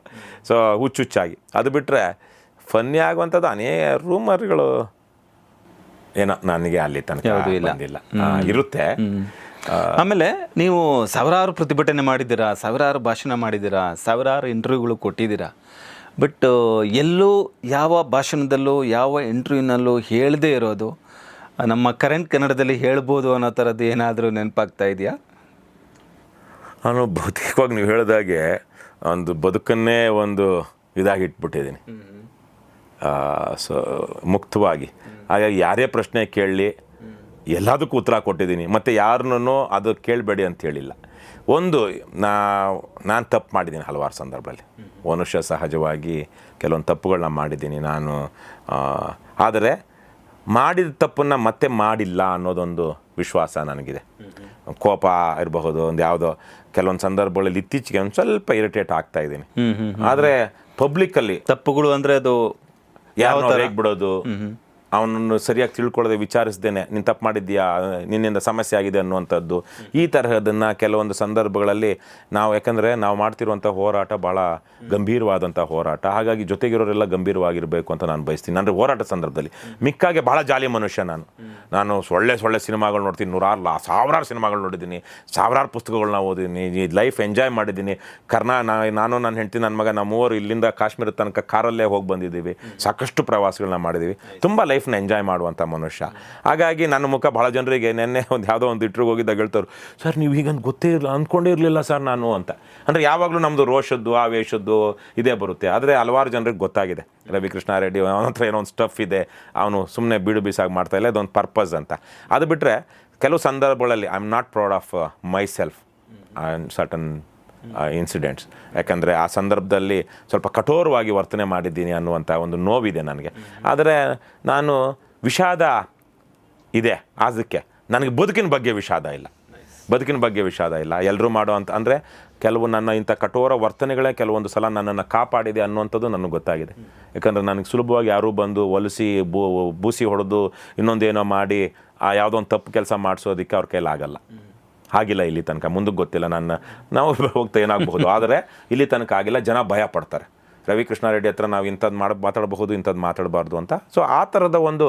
ಸೊ ಹುಚ್ಚುಚ್ಚಾಗಿ ಅದು ಬಿಟ್ಟರೆ ಫನ್ನಿ ಆಗುವಂಥದ್ದು ರೂಮರ್ಗಳು ಏನೋ ನನಗೆ ಅಲ್ಲಿ ತನಕ ಬಂದಿಲ್ಲ. ಇರುತ್ತೆ. ಆಮೇಲೆ ನೀವು ಸಾವಿರಾರು ಪ್ರತಿಭಟನೆ ಮಾಡಿದ್ದೀರಾ, ಸಾವಿರಾರು ಭಾಷಣ ಮಾಡಿದ್ದೀರಾ, ಸಾವಿರಾರು ಇಂಟರ್ವ್ಯೂಗಳು ಕೊಟ್ಟಿದ್ದೀರಾ. ಬಟ್ ಎಲ್ಲೂ ಯಾವ ಭಾಷಣದಲ್ಲೂ ಯಾವ ಇಂಟರ್ವ್ಯೂನಲ್ಲೂ ಹೇಳದೇ ಇರೋದು ನಮ್ಮ ಕರೆಂಟ್ ಕನ್ನಡದಲ್ಲಿ ಹೇಳ್ಬೋದು ಅನ್ನೋ ಥರದ್ದು ಏನಾದರೂ ನೆನಪಾಗ್ತಾ ಇದೆಯಾ? ನಾನು ಭೌತಿಕವಾಗಿ ನೀವು ಹೇಳಿದಾಗೆ ಒಂದು ಬದುಕನ್ನೇ ಒಂದು ಇದಾಗಿ ಇಟ್ಬಿಟ್ಟಿದ್ದೀನಿ. ಸೊ ಮುಕ್ತವಾಗಿ. ಹಾಗಾಗಿ ಯಾರೇ ಪ್ರಶ್ನೆ ಕೇಳಲಿ ಎಲ್ಲದಕ್ಕೂ ಉತ್ತರ ಕೊಟ್ಟಿದ್ದೀನಿ. ಮತ್ತು ಯಾರನ್ನೂ ಅದು ಕೇಳಬೇಡಿ ಅಂತ ಹೇಳಿಲ್ಲ. ನಾನು ತಪ್ಪು ಮಾಡಿದ್ದೀನಿ ಹಲವಾರು ಸಂದರ್ಭದಲ್ಲಿ. ಮನುಷ್ಯ ಸಹಜವಾಗಿ ಕೆಲವೊಂದು ತಪ್ಪುಗಳನ್ನ ಮಾಡಿದ್ದೀನಿ ನಾನು. ಆದರೆ ಮಾಡಿದ ತಪ್ಪನ್ನು ಮತ್ತೆ ಮಾಡಿಲ್ಲ ಅನ್ನೋದೊಂದು ವಿಶ್ವಾಸ ನನಗಿದೆ. ಕೋಪ ಇರಬಹುದು, ಒಂದು ಯಾವುದೋ ಕೆಲವೊಂದು ಸಂದರ್ಭಗಳಲ್ಲಿ ಇತ್ತೀಚೆಗೆ ಒಂದು ಸ್ವಲ್ಪ ಇರಿಟೇಟ್ ಆಗ್ತಾ ಇದ್ದೀನಿ. ಆದರೆ ಪಬ್ಲಿಕ್ಕಲ್ಲಿ ತಪ್ಪುಗಳು ಅಂದರೆ ಅದು ಯಾರೋ ರೇಗ್ಬಿಡೋದು, ಅವನನ್ನು ಸರಿಯಾಗಿ ತಿಳ್ಕೊಳ್ಳೋದೆ, ವಿಚಾರಿಸ್ದೇನೆ ನೀನು ತಪ್ಪು ಮಾಡಿದ್ದೀಯಾ, ನಿನ್ನಿಂದ ಸಮಸ್ಯೆ ಆಗಿದೆ ಅನ್ನುವಂಥದ್ದು, ಈ ತರಹದನ್ನು ಕೆಲವೊಂದು ಸಂದರ್ಭಗಳಲ್ಲಿ ನಾವು, ಯಾಕಂದರೆ ನಾವು ಮಾಡ್ತಿರುವಂಥ ಹೋರಾಟ ಭಾಳ ಗಂಭೀರವಾದಂಥ ಹೋರಾಟ. ಹಾಗಾಗಿ ಜೊತೆಗಿರೋರೆಲ್ಲ ಗಂಭೀರವಾಗಿರಬೇಕು ಅಂತ ನಾನು ಬಯಸ್ತೀನಿ. ಅಂದರೆ ಹೋರಾಟ ಸಂದರ್ಭದಲ್ಲಿ ಮಿಕ್ಕಾಗೆ ಭಾಳ ಜಾಲಿ ಮನುಷ್ಯ ನಾನು ಒಳ್ಳೆ ಸಿನಿಮಾಗಳು ನೋಡ್ತೀನಿ, ಸಾವಿರಾರು ಸಿನಿಮಾಗಳು ನೋಡಿದ್ದೀನಿ, ಸಾವಿರಾರು ಪುಸ್ತಕಗಳನ್ನ ಓದಿದ್ದೀನಿ, ಲೈಫ್ ಎಂಜಾಯ್ ಮಾಡಿದ್ದೀನಿ. ನಾನು ನನ್ನ ಹೆಂಡತಿ ನನ್ನ ಮಗ ನಾವು ಮೂವರು ಇಲ್ಲಿಂದ ಕಾಶ್ಮೀರದ ತನಕ ಕಾರಲ್ಲೇ ಹೋಗಿ ಬಂದಿದ್ದೀವಿ, ಸಾಕಷ್ಟು ಪ್ರವಾಸಗಳನ್ನ ಮಾಡಿದ್ದೀವಿ, ತುಂಬ ಲೈಫ್ನ ಎಂಜಾಯ್ ಮಾಡುವಂಥ ಮನುಷ್ಯ. ಹಾಗಾಗಿ ನನ್ನ ಮುಖ ಭಾಳ ಜನರಿಗೆ ನೆನ್ನೆ ಯಾವುದೋ ಒಂದು ಇಂಟರ್ವ್ಯೂಗೆ ಹೋಗಿದ್ದಾಗ ಹೇಳ್ತಾರೆ, ಸರ್ ನೀವು ಹೀಗಂತ ಗೊತ್ತೇ ಅಂದ್ಕೊಂಡೇ ಇರಲಿಲ್ಲ ಸರ್ ನಾನು ಅಂತ. ಅಂದರೆ ಯಾವಾಗಲೂ ನಮ್ಮದು ರೋಷದ್ದು ಆವೇಶದ್ದು ಇದೇ ಬರುತ್ತೆ. ಆದರೆ ಹಲವಾರು ಜನರಿಗೆ ಗೊತ್ತಾಗಿದೆ ರವಿ ಕೃಷ್ಣಾರೆಡ್ಡಿ ಅವನ ಹತ್ರ ಏನೋ ಒಂದು ಸ್ಟಫ್ ಇದೆ, ಅವನು ಸುಮ್ಮನೆ ಬೀಡು ಬೀಸಾಗಿ ಮಾಡ್ತಾಯಿಲ್ಲ, ಇದೊಂದು ಪರ್ಪಸ್ ಅಂತ. ಅದು ಬಿಟ್ಟರೆ ಕೆಲವು ಸಂದರ್ಭಗಳಲ್ಲಿ I am not proud of my self and certain incidents. ಯಾಕಂದರೆ ಆ ಸಂದರ್ಭದಲ್ಲಿ ಸ್ವಲ್ಪ ಕಠೋರವಾಗಿ ವರ್ತನೆ ಮಾಡಿದ್ದೀನಿ ಅನ್ನುವಂಥ ಒಂದು ನೋವಿದೆ ನನಗೆ. ಆದರೆ ನಾನು ವಿಷಾದ ಇದೆ, ಅದಕ್ಕೆ ನನಗೆ ಬದುಕಿನ ಬಗ್ಗೆ ವಿಷಾದ ಇಲ್ಲ. ಎಲ್ಲರೂ ಮಾಡೋ ಅಂತ ಅಂದರೆ ಕೆಲವು ನನ್ನ ಇಂಥ ಕಠೋರ ವರ್ತನೆಗಳೇ ಕೆಲವೊಂದು ಸಲ ನನ್ನನ್ನು ಕಾಪಾಡಿದೆ ಅನ್ನುವಂಥದ್ದು ನನಗೆ ಗೊತ್ತಾಗಿದೆ. ಯಾಕಂದರೆ ನನಗೆ ಸುಲಭವಾಗಿ ಯಾರೂ ಬಂದು ಒಲಿಸಿ ಬೂಸಿ ಹೊಡೆದು ಇನ್ನೊಂದೇನೋ ಮಾಡಿ ಯಾವುದೋ ಒಂದು ತಪ್ಪು ಕೆಲಸ ಮಾಡಿಸೋದಕ್ಕೆ ಅವ್ರ ಕೈಲಾಗಲ್ಲ. ಆಗಿಲ್ಲ ಇಲ್ಲಿ ತನಕ, ಮುಂದಕ್ಕೆ ಗೊತ್ತಿಲ್ಲ, ನಾವು ಹೋಗ್ತಾ ಏನಾಗಬಹುದು. ಆದರೆ ಇಲ್ಲಿ ತನಕ ಆಗಿಲ್ಲ. ಜನ ಭಯ ಪಡ್ತಾರೆ ರವಿ ಕೃಷ್ಣಾರೆಡ್ಡಿ ಹತ್ರ ನಾವು ಇಂಥದ್ದು ಮಾತಾಡಬಹುದು, ಇಂಥದ್ದು ಮಾತಾಡಬಾರ್ದು ಅಂತ. ಸೊ ಆ ಥರದ ಒಂದು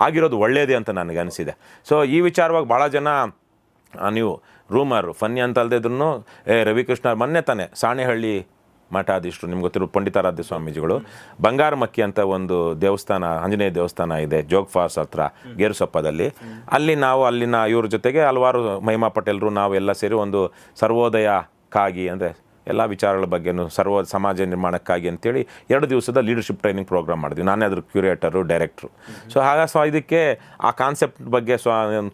ಆಗಿರೋದು ಒಳ್ಳೆಯದೇ ಅಂತ ನನಗೆ ಅನಿಸಿದೆ. ಸೊ ಈ ವಿಚಾರವಾಗಿ ಭಾಳ ಜನ ನೀವು ರೂಮರು ಫನ್ನಿ ಅಂತ ಅಲ್ಲದೆ ಇದ್ರೂ ರವಿ ಕೃಷ್ಣ ಮೊನ್ನೆ ತಾನೆ ಸಾಣೆಹಳ್ಳಿ ಮಠಾಧೀಶರು, ನಿಮ್ಗೆ ಗೊತ್ತಿರೋ ಪಂಡಿತಾರಾಧ್ಯ ಸ್ವಾಮೀಜಿಗಳು ಬಂಗಾರಮಕ್ಕಿ ಅಂತ ಒಂದು ದೇವಸ್ಥಾನ, ಆಂಜನೇಯ ದೇವಸ್ಥಾನ ಇದೆ ಜೋಗ್ ಫಾಲ್ಸ್ ಹತ್ರ ಗೇರುಸೊಪ್ಪದಲ್ಲಿ. ಅಲ್ಲಿ ನಾವು ಅಲ್ಲಿನ ಇವ್ರ ಜೊತೆಗೆ ಹಲವಾರು ಮಹಿಮಾ ಪಟೇಲರು ನಾವೆಲ್ಲ ಸೇರಿ ಒಂದು ಸರ್ವೋದಯಕ್ಕಾಗಿ, ಅಂದರೆ ಎಲ್ಲ ವಿಚಾರಗಳ ಬಗ್ಗೆನೂ ಸರ್ವ ಸಮಾಜ ನಿರ್ಮಾಣಕ್ಕಾಗಿ ಅಂತೇಳಿ 2 ದಿವಸದ ಲೀಡರ್ಶಿಪ್ ಟ್ರೈನಿಂಗ್ ಪ್ರೋಗ್ರಾಮ್ ಮಾಡಿದ್ವಿ. ನಾನೇ ಅದ್ರ ಕ್ಯೂರೇಟರು, ಡೈರೆಕ್ಟ್ರು. ಸೊ ಇದಕ್ಕೆ ಆ ಕಾನ್ಸೆಪ್ಟ್ ಬಗ್ಗೆ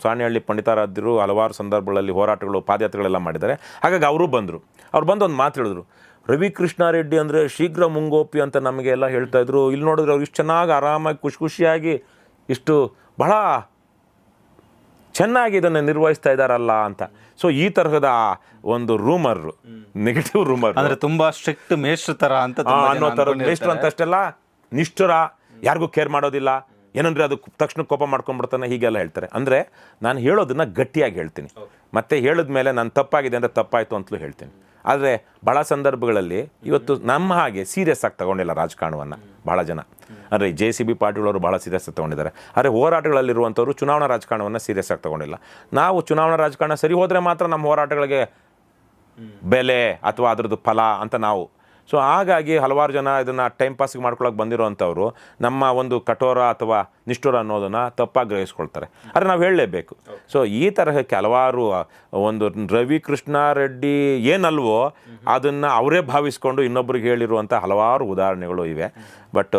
ಸಾಣೆಹಳ್ಳಿ ಪಂಡಿತಾರಾಧ್ಯರು ಹಲವಾರು ಸಂದರ್ಭಗಳಲ್ಲಿ ಹೋರಾಟಗಳು, ಪಾದಯಾತ್ರೆಗಳೆಲ್ಲ ಮಾಡಿದ್ದಾರೆ. ಹಾಗಾಗಿ ಅವರು ಬಂದರು. ಅವ್ರು ಬಂದು ಒಂದು ಮಾತು ಹೇಳಿದ್ರು, ರವಿ ಕೃಷ್ಣಾರೆಡ್ಡಿ ಅಂದರೆ ಶೀಘ್ರ ಮುಂಗೋಪಿ ಅಂತ ನಮಗೆ ಎಲ್ಲ ಹೇಳ್ತಾಯಿದ್ರು. ಇಲ್ಲಿ ನೋಡಿದ್ರೆ ಅವ್ರು ಇಷ್ಟು ಚೆನ್ನಾಗಿ ಆರಾಮಾಗಿ ಖುಷಿಯಾಗಿ ಇಷ್ಟು ಬಹಳ ಚೆನ್ನಾಗಿ ಇದನ್ನು ನಿರ್ವಹಿಸ್ತಾ ಇದ್ದಾರಲ್ಲ ಅಂತ. ಸೊ ಈ ತರಹದ ಒಂದು ರೂಮರ್, ನೆಗೆಟಿವ್ ರೂಮರ್, ಅಂದರೆ ತುಂಬ ಸ್ಟ್ರಿಕ್ಟ್ ಮೇಷ್ಟ್ರ ಥರ ಅಂತ ಅನ್ನೋ ಥರ ಮೇಷ್ಟ್ರು ಅಂತಷ್ಟೆಲ್ಲ ನಿಷ್ಠುರ, ಯಾರಿಗೂ ಕೇರ್ ಮಾಡೋದಿಲ್ಲ, ಏನಂದರೆ ಅದು ತಕ್ಷಣ ಕೋಪ ಮಾಡ್ಕೊಂಡ್ಬಿಡ್ತಾನೆ, ಹೀಗೆಲ್ಲ ಹೇಳ್ತಾರೆ. ಅಂದರೆ ನಾನು ಹೇಳೋದನ್ನು ಗಟ್ಟಿಯಾಗಿ ಹೇಳ್ತೀನಿ, ಮತ್ತು ಹೇಳಿದ ಮೇಲೆ ನಾನು ತಪ್ಪಾಗಿದೆ ಅಂದರೆ ತಪ್ಪಾಯಿತು ಅಂತಲೂ ಹೇಳ್ತೀನಿ. ಆದರೆ ಭಾಳ ಸಂದರ್ಭಗಳಲ್ಲಿ ಇವತ್ತು ನಮ್ಮ ಹಾಗೆ ಸೀರಿಯಸ್ ಆಗಿ ತಗೊಂಡಿಲ್ಲ ರಾಜಕಾರಣವನ್ನು ಭಾಳ ಜನ. ಅಂದರೆ JCB ಪಾರ್ಟಿಗಳವರು ಭಾಳ ಸೀರಿಯಸ್ ಆಗಿ ತೊಗೊಂಡಿದ್ದಾರೆ. ಆದರೆ ಹೋರಾಟಗಳಲ್ಲಿರುವಂಥವ್ರು ಚುನಾವಣಾ ರಾಜಕಾರಣವನ್ನು ಸೀರಿಯಸ್ ಆಗಿ ತೊಗೊಂಡಿಲ್ಲ. ನಾವು ಚುನಾವಣಾ ರಾಜಕಾರಣ ಸರಿ ಹೋದರೆ ಮಾತ್ರ ನಮ್ಮ ಹೋರಾಟಗಳಿಗೆ ಬೆಲೆ ಅಥವಾ ಅದರದ್ದು ಫಲ ಅಂತ ನಾವು. ಸೊ ಹಾಗಾಗಿ ಹಲವಾರು ಜನ ಇದನ್ನು ಟೈಮ್ ಪಾಸ್ಗೆ ಮಾಡ್ಕೊಳಕ್ಕೆ ಬಂದಿರೋವಂಥವ್ರು ನಮ್ಮ ಒಂದು ಕಠೋರ ಅಥವಾ ನಿಷ್ಠುರ ಅನ್ನೋದನ್ನು ತಪ್ಪಾಗಿ ಗ್ರಹಿಸ್ಕೊಳ್ತಾರೆ. ಆದರೆ ನಾವು ಹೇಳಲೇಬೇಕು. ಸೊ ಈ ತರಹಕ್ಕೆ ಹಲವಾರು ಒಂದು ರವಿ ಕೃಷ್ಣಾರೆಡ್ಡಿ ಏನಲ್ವೋ ಅದನ್ನು ಅವರೇ ಭಾವಿಸ್ಕೊಂಡು ಇನ್ನೊಬ್ರಿಗೆ ಹೇಳಿರುವಂಥ ಹಲವಾರು ಉದಾಹರಣೆಗಳು ಇವೆ. ಬಟ್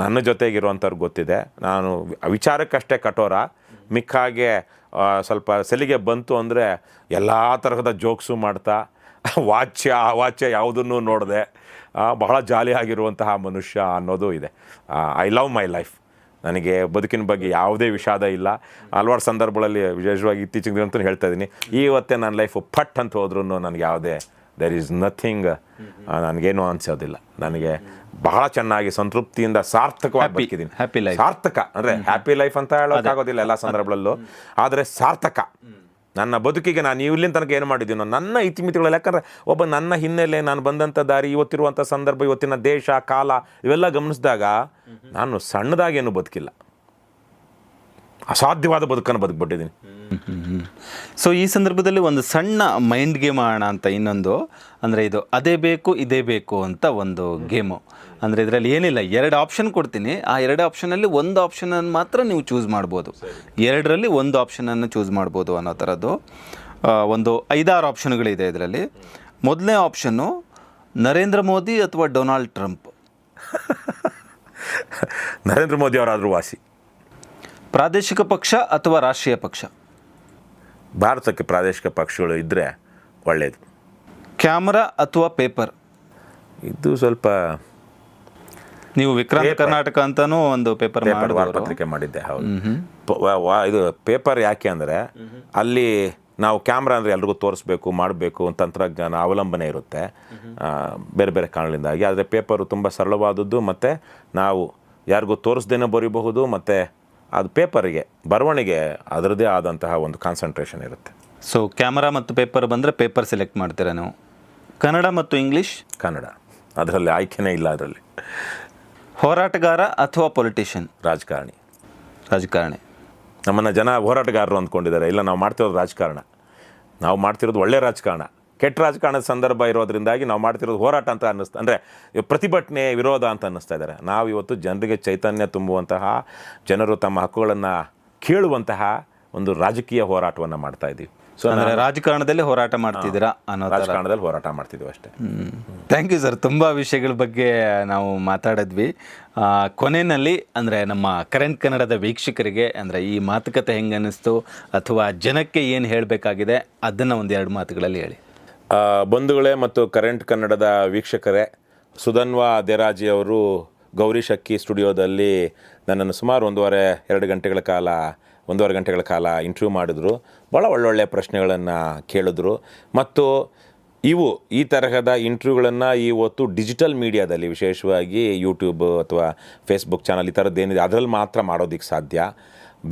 ನನ್ನ ಜೊತೆಗಿರುವಂಥವ್ರಿಗೆ ಗೊತ್ತಿದೆ, ನಾನು ವಿಚಾರಕ್ಕಷ್ಟೇ ಕಠೋರ, ಮಿಕ್ಕಾಗೆ ಸ್ವಲ್ಪ ಸಲಿಗೆ ಬಂತು ಅಂದರೆ ಎಲ್ಲ ತರಹದ ಜೋಕ್ಸು ಮಾಡ್ತಾ ವಾಚ್ಯ ಅವಾಚ್ಯ ಯಾವುದನ್ನು ನೋಡದೆ ಬಹಳ ಜಾಲಿಯಾಗಿರುವಂತಹ ಮನುಷ್ಯ ಅನ್ನೋದು ಇದೆ. I love my life. ನನಗೆ ಬದುಕಿನ ಬಗ್ಗೆ ಯಾವುದೇ ವಿಷಾದ ಇಲ್ಲ. ಹಲವಾರು ಸಂದರ್ಭಗಳಲ್ಲಿ ವಿಶೇಷವಾಗಿ ಇತ್ತೀಚಿನ ದಿನ ಅಂತಲೂ ಹೇಳ್ತಾ ಇದ್ದೀನಿ, ಇವತ್ತೇ ನನ್ನ ಲೈಫು ಪಟ್ ಅಂತ ಹೋದ್ರೂ ನನಗೆ ಯಾವುದೇ ದೇರ್ ಈಸ್ ನಥಿಂಗ್, ನನಗೇನು ಅನಿಸೋದಿಲ್ಲ. ನನಗೆ ಬಹಳ ಚೆನ್ನಾಗಿ ಸಂತೃಪ್ತಿಯಿಂದ ಸಾರ್ಥಕವಾಗಿ ಬದುಕಿದ್ದೀನಿ. Happy life. ಸಾರ್ಥಕ ಅಂದರೆ ಹ್ಯಾಪಿ ಲೈಫ್ ಅಂತ ಹೇಳೋಕ್ಕಾಗೋದಿಲ್ಲ ಎಲ್ಲ ಸಂದರ್ಭದಲ್ಲೂ, ಆದರೆ ಸಾರ್ಥಕ. ನನ್ನ ಬದುಕಿಗೆ ನಾನು ಇಲ್ಲಿನ ತನಕ ಏನು ಮಾಡಿದ್ದೀನೋ ನನ್ನ ಇತಿಮಿತಿಗಳಲ್ಲಿ, ಯಾಕಂದರೆ ಒಬ್ಬ ನನ್ನ ಹಿನ್ನೆಲೆ, ನಾನು ಬಂದಂಥ ದಾರಿ, ಇವತ್ತಿರುವಂಥ ಸಂದರ್ಭ, ಇವತ್ತಿನ ದೇಶ ಕಾಲ ಇವೆಲ್ಲ ಗಮನಿಸಿದಾಗ ನಾನು ಸಣ್ಣದಾಗೇನು ಬದುಕಿಲ್ಲ, ಅಸಾಧ್ಯವಾದ ಬದುಕನ್ನು ಬದುಕ್ಬಿಟ್ಟಿದ್ದೀನಿ. ಸೊ ಈ ಸಂದರ್ಭದಲ್ಲಿ ಒಂದು ಸಣ್ಣ ಮೈಂಡ್ ಗೇಮ್ ಆಡೋಣ ಅಂತ ಇನ್ನೊಂದು, ಅಂದರೆ ಇದು ಅದೇ ಬೇಕು ಇದೇ ಬೇಕು ಅಂತ ಒಂದು ಗೇಮು. ಅಂದರೆ ಇದರಲ್ಲಿ ಏನಿಲ್ಲ, 2 ಆಪ್ಷನ್ ಕೊಡ್ತೀನಿ, ಆ 2 ಆಪ್ಷನಲ್ಲಿ ಒಂದು ಆಪ್ಷನನ್ನು ಮಾತ್ರ ನೀವು ಚೂಸ್ ಮಾಡ್ಬೋದು, 2ರಲ್ಲಿ ಒಂದು ಆಪ್ಷನನ್ನು ಚೂಸ್ ಮಾಡ್ಬೋದು ಅನ್ನೋ ಥರದ್ದು. ಒಂದು 5-6 ಆಪ್ಷನ್ಗಳಿದೆ ಇದರಲ್ಲಿ. ಮೊದಲನೇ ಆಪ್ಷನ್ನು ನರೇಂದ್ರ ಮೋದಿ ಅಥವಾ ಡೊನಾಲ್ಡ್ ಟ್ರಂಪ್. ನರೇಂದ್ರ ಮೋದಿ ಅವರಾದರೂ ವಾಸಿ. ಪ್ರಾದೇಶಿಕ ಪಕ್ಷ ಅಥವಾ ರಾಷ್ಟ್ರೀಯ ಪಕ್ಷ. ಭಾರತಕ್ಕೆ ಪ್ರಾದೇಶಿಕ ಪಕ್ಷಗಳು ಇದ್ದರೆ ಒಳ್ಳೆಯದು. ಕ್ಯಾಮ್ರಾ ಅಥವಾ ಪೇಪರ್. ಇದು ಸ್ವಲ್ಪ, ನೀವು ವಿಕ್ರಾಂತ್ ಕರ್ನಾಟಕ ಅಂತಾನೂ ಒಂದು ಪೇಪರ್ ವಾರಪತ್ರಿಕೆ ಮಾಡಿದ್ದೆ. ಹೌದು. ಇದು ಪೇಪರ್ ಯಾಕೆ ಅಂದರೆ ಅಲ್ಲಿ ನಾವು ಕ್ಯಾಮ್ರಾ ಅಂದರೆ ಎಲ್ರಿಗೂ ತೋರಿಸ್ಬೇಕು, ಮಾಡಬೇಕು, ತಂತ್ರಜ್ಞಾನ ಅವಲಂಬನೆ ಇರುತ್ತೆ ಬೇರೆ ಬೇರೆ ಕಾರಣಗಳಿಂದಾಗಿ. ಆದರೆ ಪೇಪರು ತುಂಬ ಸರಳವಾದದ್ದು, ಮತ್ತು ನಾವು ಯಾರಿಗೂ ತೋರಿಸ್ದೇನೆ ಬರೀಬಹುದು, ಮತ್ತು ಅದು ಪೇಪರಿಗೆ ಬರವಣಿಗೆ ಅದರದ್ದೇ ಆದಂತಹ ಒಂದು ಕಾನ್ಸಂಟ್ರೇಷನ್ ಇರುತ್ತೆ. ಸೊ ಕ್ಯಾಮರಾ ಮತ್ತು ಪೇಪರ್ ಬಂದರೆ ಪೇಪರ್ ಸೆಲೆಕ್ಟ್ ಮಾಡ್ತೀರಾ ನೀವು. ಕನ್ನಡ ಮತ್ತು ಇಂಗ್ಲೀಷ್. ಕನ್ನಡ, ಅದರಲ್ಲಿ ಆಯ್ಕೆನೇ ಇಲ್ಲ. ಅದರಲ್ಲಿ ಹೋರಾಟಗಾರ ಅಥವಾ ಪೊಲಿಟಿಷಿಯನ್. ರಾಜಕಾರಣಿ. ರಾಜಕಾರಣಿ. ನಮ್ಮನ್ನು ಜನ ಹೋರಾಟಗಾರರು ಅಂದ್ಕೊಂಡಿದ್ದಾರೆ. ಇಲ್ಲ, ನಾವು ಮಾಡ್ತಿರೋದು ರಾಜಕಾರಣ. ನಾವು ಮಾಡ್ತಿರೋದು ಒಳ್ಳೆ ರಾಜಕಾರಣ. ಕೆಟ್ಟ ರಾಜಕಾರಣದ ಸಂದರ್ಭ ಇರೋದ್ರಿಂದಾಗಿ ನಾವು ಮಾಡ್ತಿರೋದು ಹೋರಾಟ ಅಂತ ಅನ್ನಿಸ್ತಾ, ಅಂದರೆ ಪ್ರತಿಭಟನೆ, ವಿರೋಧ ಅಂತ ಅನ್ನಿಸ್ತಾ ಇದ್ದಾರೆ. ನಾವು ಇವತ್ತು ಜನರಿಗೆ ಚೈತನ್ಯ ತುಂಬುವಂತಹ, ಜನರು ತಮ್ಮ ಹಕ್ಕುಗಳನ್ನು ಕೇಳುವಂತಹ ಒಂದು ರಾಜಕೀಯ ಹೋರಾಟವನ್ನು ಮಾಡ್ತಾ ಇದ್ದೀವಿ. ಸೊ ಅಂದರೆ ರಾಜಕಾರಣದಲ್ಲಿ ಹೋರಾಟ ಮಾಡ್ತಿದ್ದೀರಾ ಅನ್ನೋ ರಾಜಕಾರಣದಲ್ಲಿ ಹೋರಾಟ ಮಾಡ್ತಿದ್ದೀವಿ ಅಷ್ಟೇ. Thank you sir. ತುಂಬ ವಿಷಯಗಳ ಬಗ್ಗೆ ನಾವು ಮಾತಾಡಿದ್ವಿ. ಕೊನೆಯಲ್ಲಿ ಅಂದರೆ ನಮ್ಮ ಕರೆಂಟ್ ಕನ್ನಡದ ವೀಕ್ಷಕರಿಗೆ ಅಂದರೆ ಈ ಮಾತುಕತೆ ಹೆಂಗೆ ಅನ್ನಿಸ್ತು ಅಥವಾ ಜನಕ್ಕೆ ಏನು ಹೇಳಬೇಕಾಗಿದೆ ಅದನ್ನು ಒಂದು 2 ಮಾತುಗಳಲ್ಲಿ ಹೇಳಿ. ಬಂಧುಗಳೇ ಮತ್ತು ಕರೆಂಟ್ ಕನ್ನಡದ ವೀಕ್ಷಕರೇ, ಸುಧನ್ವಾ ದೇರಾಜಿ ಅವರು ಗೌರಿ ಶಕ್ಕಿ ಸ್ಟುಡಿಯೋದಲ್ಲಿ ನನ್ನನ್ನು ಸುಮಾರು 1.5 ಗಂಟೆಗಳ ಕಾಲ ಇಂಟರ್ವ್ಯೂ ಮಾಡಿದ್ರು. ಭಾಳ ಒಳ್ಳೊಳ್ಳೆ ಪ್ರಶ್ನೆಗಳನ್ನು ಕೇಳಿದ್ರು. ಮತ್ತು ಈ ತರಹದ ಇಂಟರ್ವ್ಯೂಗಳನ್ನು ಇವತ್ತು ಡಿಜಿಟಲ್ ಮೀಡಿಯಾದಲ್ಲಿ, ವಿಶೇಷವಾಗಿ ಯೂಟ್ಯೂಬ್ ಅಥವಾ ಫೇಸ್ಬುಕ್ ಚಾನಲ್ ಈ ಥರದ್ದೇನಿದೆ ಅದರಲ್ಲಿ ಮಾತ್ರ ಮಾಡೋದಕ್ಕೆ ಸಾಧ್ಯ.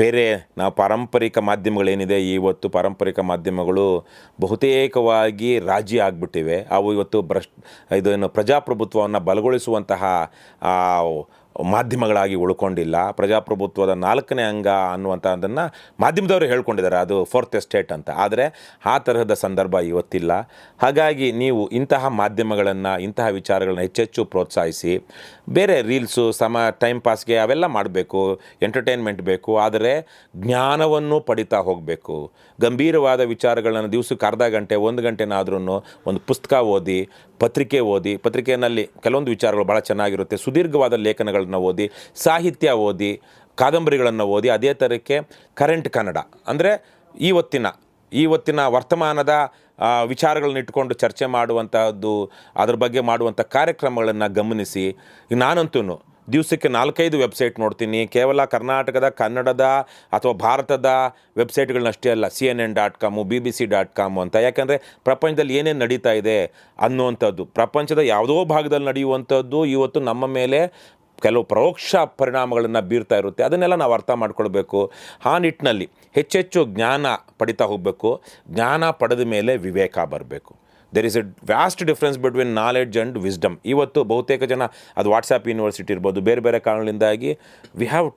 ಬೇರೆ ನಾವು ಪಾರಂಪರಿಕ ಮಾಧ್ಯಮಗಳೇನಿದೆ, ಇವತ್ತು ಪಾರಂಪರಿಕ ಮಾಧ್ಯಮಗಳು ಬಹುತೇಕವಾಗಿ ರಾಜಿ ಆಗಿಬಿಟ್ಟಿವೆ. ಅವು ಇವತ್ತು ಇದನ್ನು ಪ್ರಜಾಪ್ರಭುತ್ವವನ್ನು ಬಲಗೊಳಿಸುವಂತಹ ಮಾಧ್ಯಮಗಳಾಗಿ ಉಳ್ಕೊಂಡಿಲ್ಲ. ಪ್ರಜಾಪ್ರಭುತ್ವದ 4ನೇ ಅಂಗ ಅನ್ನುವಂಥದ್ದನ್ನು ಮಾಧ್ಯಮದವರು ಹೇಳ್ಕೊಂಡಿದ್ದಾರೆ, ಅದು 4th ಎಸ್ಟೇಟ್ ಅಂತ. ಆದರೆ ಆ ತರಹದ ಸಂದರ್ಭ ಇವತ್ತಿಲ್ಲ. ಹಾಗಾಗಿ ನೀವು ಇಂತಹ ಮಾಧ್ಯಮಗಳನ್ನು, ಇಂತಹ ವಿಚಾರಗಳನ್ನ ಹೆಚ್ಚೆಚ್ಚು ಪ್ರೋತ್ಸಾಹಿಸಿ. ಬೇರೆ ರೀಲ್ಸು, ಟೈಮ್ ಪಾಸ್ಗೆ ಅವೆಲ್ಲ ಮಾಡಬೇಕು, ಎಂಟರ್ಟೈನ್ಮೆಂಟ್ ಬೇಕು, ಆದರೆ ಜ್ಞಾನವನ್ನು ಪಡಿತಾ ಹೋಗಬೇಕು. ಗಂಭೀರವಾದ ವಿಚಾರಗಳನ್ನು ದಿವಸಕ್ಕೆ ಅರ್ಧ ಗಂಟೆ 1 ಗಂಟೆನಾದ್ರೂ ಒಂದು ಪುಸ್ತಕ ಓದಿ, ಪತ್ರಿಕೆ ಓದಿ, ಪತ್ರಿಕೆಯಲ್ಲಿ ಕೆಲವೊಂದು ವಿಚಾರಗಳು ಭಾಳ ಚೆನ್ನಾಗಿರುತ್ತೆ, ಸುದೀರ್ಘವಾದ ಲೇಖನಗಳನ್ನು ಓದಿ, ಸಾಹಿತ್ಯ ಓದಿ, ಕಾದಂಬರಿಗಳನ್ನು ಓದಿ. ಅದೇ ಥರಕ್ಕೆ ಕರೆಂಟ್ ಕನ್ನಡ ಅಂದರೆ ಇವತ್ತಿನ ವರ್ತಮಾನದ ವಿಚಾರಗಳನ್ನ ಇಟ್ಕೊಂಡು ಚರ್ಚೆ ಮಾಡುವಂತಹದ್ದು, ಅದ್ರ ಬಗ್ಗೆ ಮಾಡುವಂಥ ಕಾರ್ಯಕ್ರಮಗಳನ್ನು ಗಮನಿಸಿ. ನಾನಂತೂ ದಿವಸಕ್ಕೆ 4-5 ವೆಬ್ಸೈಟ್ ನೋಡ್ತೀನಿ. ಕೇವಲ ಕರ್ನಾಟಕದ, ಕನ್ನಡದ ಅಥವಾ ಭಾರತದ ವೆಬ್ಸೈಟ್ಗಳನ್ನಷ್ಟೇ ಅಲ್ಲ, CNN.com, BBC.com ಅಂತ. ಯಾಕಂದರೆ ಪ್ರಪಂಚದಲ್ಲಿ ಏನೇನು ನಡೀತಾ ಇದೆ ಅನ್ನುವಂಥದ್ದು, ಪ್ರಪಂಚದ ಯಾವುದೋ ಭಾಗದಲ್ಲಿ ನಡೆಯುವಂಥದ್ದು ಇವತ್ತು ನಮ್ಮ ಮೇಲೆ ಕೆಲವು ಪರೋಕ್ಷ ಪರಿಣಾಮಗಳನ್ನು ಬೀರ್ತಾ ಇರುತ್ತೆ. ಅದನ್ನೆಲ್ಲ ನಾವು ಅರ್ಥ ಮಾಡ್ಕೊಳ್ಬೇಕು. ಆ ನಿಟ್ಟಿನಲ್ಲಿ ಹೆಚ್ಚೆಚ್ಚು ಜ್ಞಾನ ಪಡಿತಾ ಹೋಗಬೇಕು. ಜ್ಞಾನ ಪಡೆದ ಮೇಲೆ ವಿವೇಕ ಬರಬೇಕು. There is a vast difference between knowledge and wisdom. ಇವತ್ತು ಬಹುತೇಕ ಜನ, ಅದು ವಾಟ್ಸಪ್ ಯೂನಿವರ್ಸಿಟಿ ಇರ್ಬೋದು, ಬೇರೆ ಬೇರೆ ಕಾರಣಗಳಿಂದಾಗಿ ವಿ ಹ್ಯಾವ್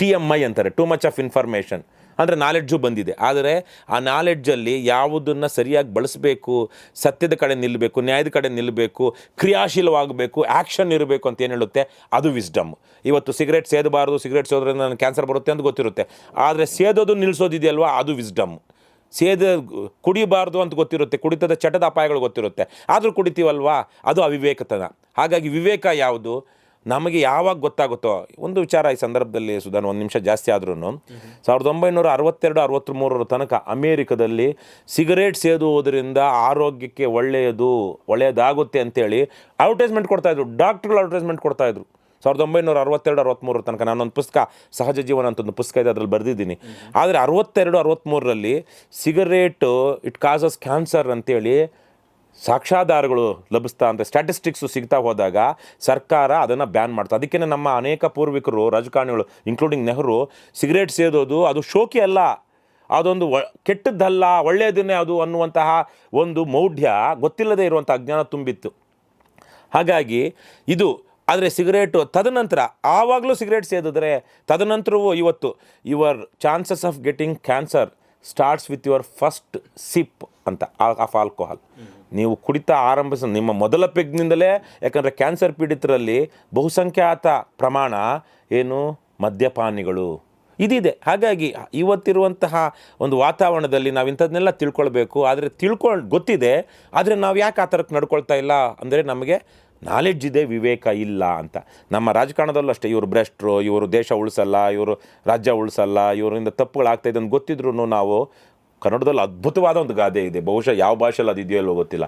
TMI ಅಂತಾರೆ, ಟೂ ಮಚ್ ಆಫ್ ಇನ್ಫಾರ್ಮೇಷನ್. ಅಂದರೆ ನಾಲೆಡ್ಜು ಬಂದಿದೆ, ಆದರೆ ಆ ನಾಲೆಡ್ಜಲ್ಲಿ ಯಾವುದನ್ನು ಸರಿಯಾಗಿ ಬಳಸಬೇಕು, ಸತ್ಯದ ಕಡೆ ನಿಲ್ಲಬೇಕು, ನ್ಯಾಯದ ಕಡೆ ನಿಲ್ಲಬೇಕು, ಕ್ರಿಯಾಶೀಲವಾಗಬೇಕು, ಆ್ಯಕ್ಷನ್ ಇರಬೇಕು ಅಂತ ಏನು ಹೇಳುತ್ತೆ, ಅದು ವಿಸ್ಡಮ್. ಇವತ್ತು ಸಿಗರೇಟ್ ಸೇದಬಾರ್ದು, ಸಿಗರೇಟ್ ಸೇದೋದ್ರಿಂದ ನನಗೆ ಕ್ಯಾನ್ಸರ್ ಬರುತ್ತೆ ಅಂತ ಗೊತ್ತಿರುತ್ತೆ, ಆದರೆ ಸೇದೋದು ನಿಲ್ಲಿಸೋದಿದೆಯಲ್ವಾ, ಅದು ವಿಸ್ಡಮ್. ಕುಡಿಬಾರ್ದು ಅಂತ ಗೊತ್ತಿರುತ್ತೆ, ಕುಡಿತದ ಚಟದ ಅಪಾಯಗಳು ಗೊತ್ತಿರುತ್ತೆ, ಆದರೂ ಕುಡಿತೀವಲ್ವಾ, ಅದು ಅವಿವೇಕತನ. ಹಾಗಾಗಿ ವಿವೇಕ ಯಾವುದು ನಮಗೆ ಯಾವಾಗ ಗೊತ್ತಾಗುತ್ತೋ. ಒಂದು ವಿಚಾರ ಈ ಸಂದರ್ಭದಲ್ಲಿ ಸುಧಾನ್, 1 ನಿಮಿಷ ಜಾಸ್ತಿ ಆದ್ರೂ 1962-63 ತನಕ ಅಮೇರಿಕದಲ್ಲಿ ಸಿಗರೇಟ್ ಸೇದುವುದರಿಂದ ಆರೋಗ್ಯಕ್ಕೆ ಒಳ್ಳೆಯದಾಗುತ್ತೆ ಅಂತೇಳಿ ಅಡ್ವರ್ಟೈಸ್ಮೆಂಟ್ ಕೊಡ್ತಾಯಿದ್ರು, ಡಾಕ್ಟ್ರುಗಳು ಅಡ್ವರ್ಟೈಸ್ಮೆಂಟ್ ಕೊಡ್ತಾಯಿದ್ರು. 1962-63 ತನಕ ನಾನೊಂದು ಪುಸ್ತಕ, ಸಹಜ ಜೀವನ ಅಂತ ಒಂದು ಪುಸ್ತಕ ಇದೆ, ಅದರಲ್ಲಿ ಬರೆದಿದ್ದೀನಿ. ಆದರೆ 62-63ರಲ್ಲಿ ಸಿಗರೇಟು ಇಟ್ ಕಾಸಸ್ ಕ್ಯಾನ್ಸರ್ ಅಂತೇಳಿ ಸಾಕ್ಷ್ಯಾಧಾರಗಳು ಲಭಿಸ್ತಾ ಅಂತ, ಸ್ಟ್ಯಾಟಿಸ್ಟಿಕ್ಸು ಸಿಗ್ತಾ ಹೋದಾಗ ಸರ್ಕಾರ ಅದನ್ನು ಬ್ಯಾನ್ ಮಾಡ್ತಾ. ಅದಕ್ಕೆ ನಮ್ಮ ಅನೇಕ ಪೂರ್ವಿಕರು, ರಾಜಕಾರಣಿಗಳು ಇನ್ಕ್ಲೂಡಿಂಗ್ ನೆಹರು, ಸಿಗರೇಟ್ ಸೇದೋದು ಅದು ಶೋಕಿ ಅಲ್ಲ, ಅದೊಂದು ಕೆಟ್ಟದ್ದಲ್ಲ, ಒಳ್ಳೆಯದನ್ನೇ ಅದು ಅನ್ನುವಂತಹ ಒಂದು ಮೌಢ್ಯ, ಗೊತ್ತಿಲ್ಲದೆ ಇರುವಂಥ ಅಜ್ಞಾನ ತುಂಬಿತ್ತು. ಹಾಗಾಗಿ ಇದು, ಆದರೆ ಸಿಗರೇಟು ತದನಂತರ, ಆವಾಗಲೂ ಸಿಗರೇಟ್ ಸೇದಿದ್ರೆ ತದನಂತರವೂ ಇವತ್ತು your chances of getting cancer starts with your first sip ಅಂತ ಆಫ್ ಆಲ್ಕೋಹಾಲ್. ನೀವು ಕುಡಿತಾ ಆರಂಭಿಸ ನಿಮ್ಮ ಮೊದಲ ಪೆಗ್ನಿಂದಲೇ, ಯಾಕಂದರೆ ಕ್ಯಾನ್ಸರ್ ಪೀಡಿತರಲ್ಲಿ ಬಹುಸಂಖ್ಯಾತ ಪ್ರಮಾಣ ಏನು, ಮದ್ಯಪಾನಿಗಳು ಇದಿದೆ. ಹಾಗಾಗಿ ಇವತ್ತಿರುವಂತಹ ಒಂದು ವಾತಾವರಣದಲ್ಲಿ ನಾವು ಇಂಥದ್ದನ್ನೆಲ್ಲ ತಿಳ್ಕೊಳ್ಬೇಕು. ಆದರೆ ಗೊತ್ತಿದೆ, ಆದರೆ ನಾವು ಯಾಕೆ ಆ ಥರಕ್ಕೆ ನಡ್ಕೊಳ್ತಾ ಇಲ್ಲ ಅಂದರೆ ನಮಗೆ ನಾಲೆಡ್ಜ್ ಇದೆ, ವಿವೇಕ ಇಲ್ಲ ಅಂತ. ನಮ್ಮ ರಾಜಕಾರಣದಲ್ಲೂ ಅಷ್ಟೇ, ಇವರು ಭ್ರಷ್ಟರು, ಇವರು ದೇಶ ಉಳಿಸಲ್ಲ, ಇವರು ರಾಜ್ಯ ಉಳಿಸಲ್ಲ, ಇವರಿಂದ ತಪ್ಪುಗಳಾಗ್ತಾಯಿದೆ ಅಂತ ಗೊತ್ತಿದ್ರು ನಾವು, ಕನ್ನಡದಲ್ಲಿ ಅದ್ಭುತವಾದ ಒಂದು ಗಾದೆ ಇದೆ, ಬಹುಶಃ ಯಾವ ಭಾಷೆಯಲ್ಲಿ ಅದು ಇದೆಯೋ ಇಲ್ಲೋ ಗೊತ್ತಿಲ್ಲ,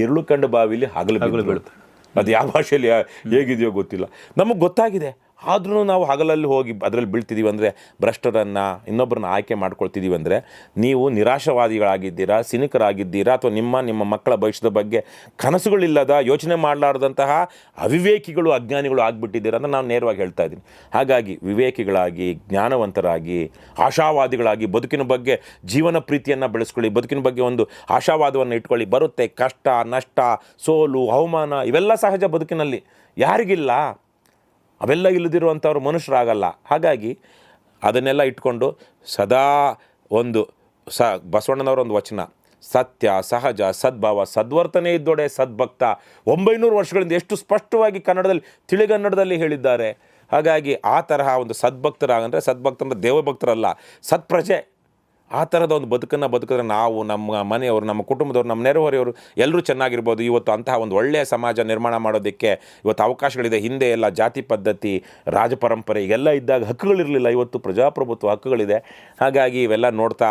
ಇರುಳು ಕಂಡು ಬಾವಿಲಿ ಹಗಲು ಬೀಳುತ್ತೆ. ಅದು ಯಾವ ಭಾಷೆಯಲ್ಲಿ ಹೇಗಿದೆಯೋ ಗೊತ್ತಿಲ್ಲ, ನಮಗೆ ಗೊತ್ತಾಗಿದೆ. ಆದ್ರೂ ನಾವು ಹಗಲಲ್ಲಿ ಹೋಗಿ ಅದರಲ್ಲಿ ಬೀಳ್ತಿದ್ದೀವಿ ಅಂದರೆ, ಭ್ರಷ್ಟರನ್ನು, ಇನ್ನೊಬ್ಬರನ್ನ ಆಯ್ಕೆ ಮಾಡ್ಕೊಳ್ತಿದ್ದೀವಿ ಅಂದರೆ, ನೀವು ನಿರಾಶವಾದಿಗಳಾಗಿದ್ದೀರಾ, ಸಿನಿಕರಾಗಿದ್ದೀರಾ, ಅಥವಾ ನಿಮ್ಮ ಮಕ್ಕಳ ಭವಿಷ್ಯದ ಬಗ್ಗೆ ಕನಸುಗಳಿಲ್ಲದ, ಯೋಚನೆ ಮಾಡಲಾರ್ದಂತಹ ಅವಿವೇಕಿಗಳು, ಅಜ್ಞಾನಿಗಳು ಆಗಿಬಿಟ್ಟಿದ್ದೀರಾ ಅಂತ ನಾನು ನೇರವಾಗಿ ಹೇಳ್ತಾ ಇದ್ದೀನಿ. ಹಾಗಾಗಿ ವಿವೇಕಿಗಳಾಗಿ, ಜ್ಞಾನವಂತರಾಗಿ, ಆಶಾವಾದಿಗಳಾಗಿ, ಬದುಕಿನ ಬಗ್ಗೆ ಜೀವನ ಪ್ರೀತಿಯನ್ನು ಬೆಳೆಸ್ಕೊಳ್ಳಿ, ಬದುಕಿನ ಬಗ್ಗೆ ಒಂದು ಆಶಾವಾದವನ್ನು ಇಟ್ಕೊಳ್ಳಿ. ಬರುತ್ತೆ ಕಷ್ಟ, ನಷ್ಟ, ಸೋಲು, ಅವಮಾನ, ಇವೆಲ್ಲ ಸಹಜ ಬದುಕಿನಲ್ಲಿ, ಯಾರಿಗಿಲ್ಲ? ಅವೆಲ್ಲ ಇಲ್ಲದಿರುವಂಥವ್ರು ಮನುಷ್ಯರಾಗಲ್ಲ. ಹಾಗಾಗಿ ಅದನ್ನೆಲ್ಲ ಇಟ್ಕೊಂಡು ಸದಾ ಒಂದು ಬಸವಣ್ಣನವರ ಒಂದು ವಚನ, ಸತ್ಯ, ಸಹಜ, ಸದ್ಭಾವ, ಸದ್ವರ್ತನೆ ಇದ್ದೊಡೆ ಸದ್ಭಕ್ತ, 900 ವರ್ಷಗಳಿಂದ ಎಷ್ಟು ಸ್ಪಷ್ಟವಾಗಿ ಕನ್ನಡದಲ್ಲಿ, ತಿಳಿಗನ್ನಡದಲ್ಲಿ ಹೇಳಿದ್ದಾರೆ. ಹಾಗಾಗಿ ಆ ತರಹ ಒಂದು ಸದ್ಭಕ್ತರಾಗಂದರೆ, ಸದ್ಭಕ್ತಂದ್ರೆ ದೇವಭಕ್ತರಲ್ಲ, ಸತ್ಪ್ರಜೆ, ಆ ಥರದ ಒಂದು ಬದುಕಿದ್ರೆ ನಾವು, ನಮ್ಮ ಮನೆಯವರು, ನಮ್ಮ ಕುಟುಂಬದವರು, ನಮ್ಮ ನೆರೆಹೊರೆಯವರು ಎಲ್ಲರೂ ಚೆನ್ನಾಗಿರ್ಬೋದು. ಇವತ್ತು ಅಂತಹ ಒಂದು ಒಳ್ಳೆಯ ಸಮಾಜ ನಿರ್ಮಾಣ ಮಾಡೋದಕ್ಕೆ ಇವತ್ತು ಅವಕಾಶಗಳಿದೆ. ಹಿಂದೆ ಎಲ್ಲ ಜಾತಿ ಪದ್ಧತಿ, ರಾಜಪರಂಪರೆ ಎಲ್ಲ ಇದ್ದಾಗ ಹಕ್ಕುಗಳಿರಲಿಲ್ಲ, ಇವತ್ತು ಪ್ರಜಾಪ್ರಭುತ್ವ ಹಕ್ಕುಗಳಿದೆ. ಹಾಗಾಗಿ ಇವೆಲ್ಲ ನೋಡ್ತಾ,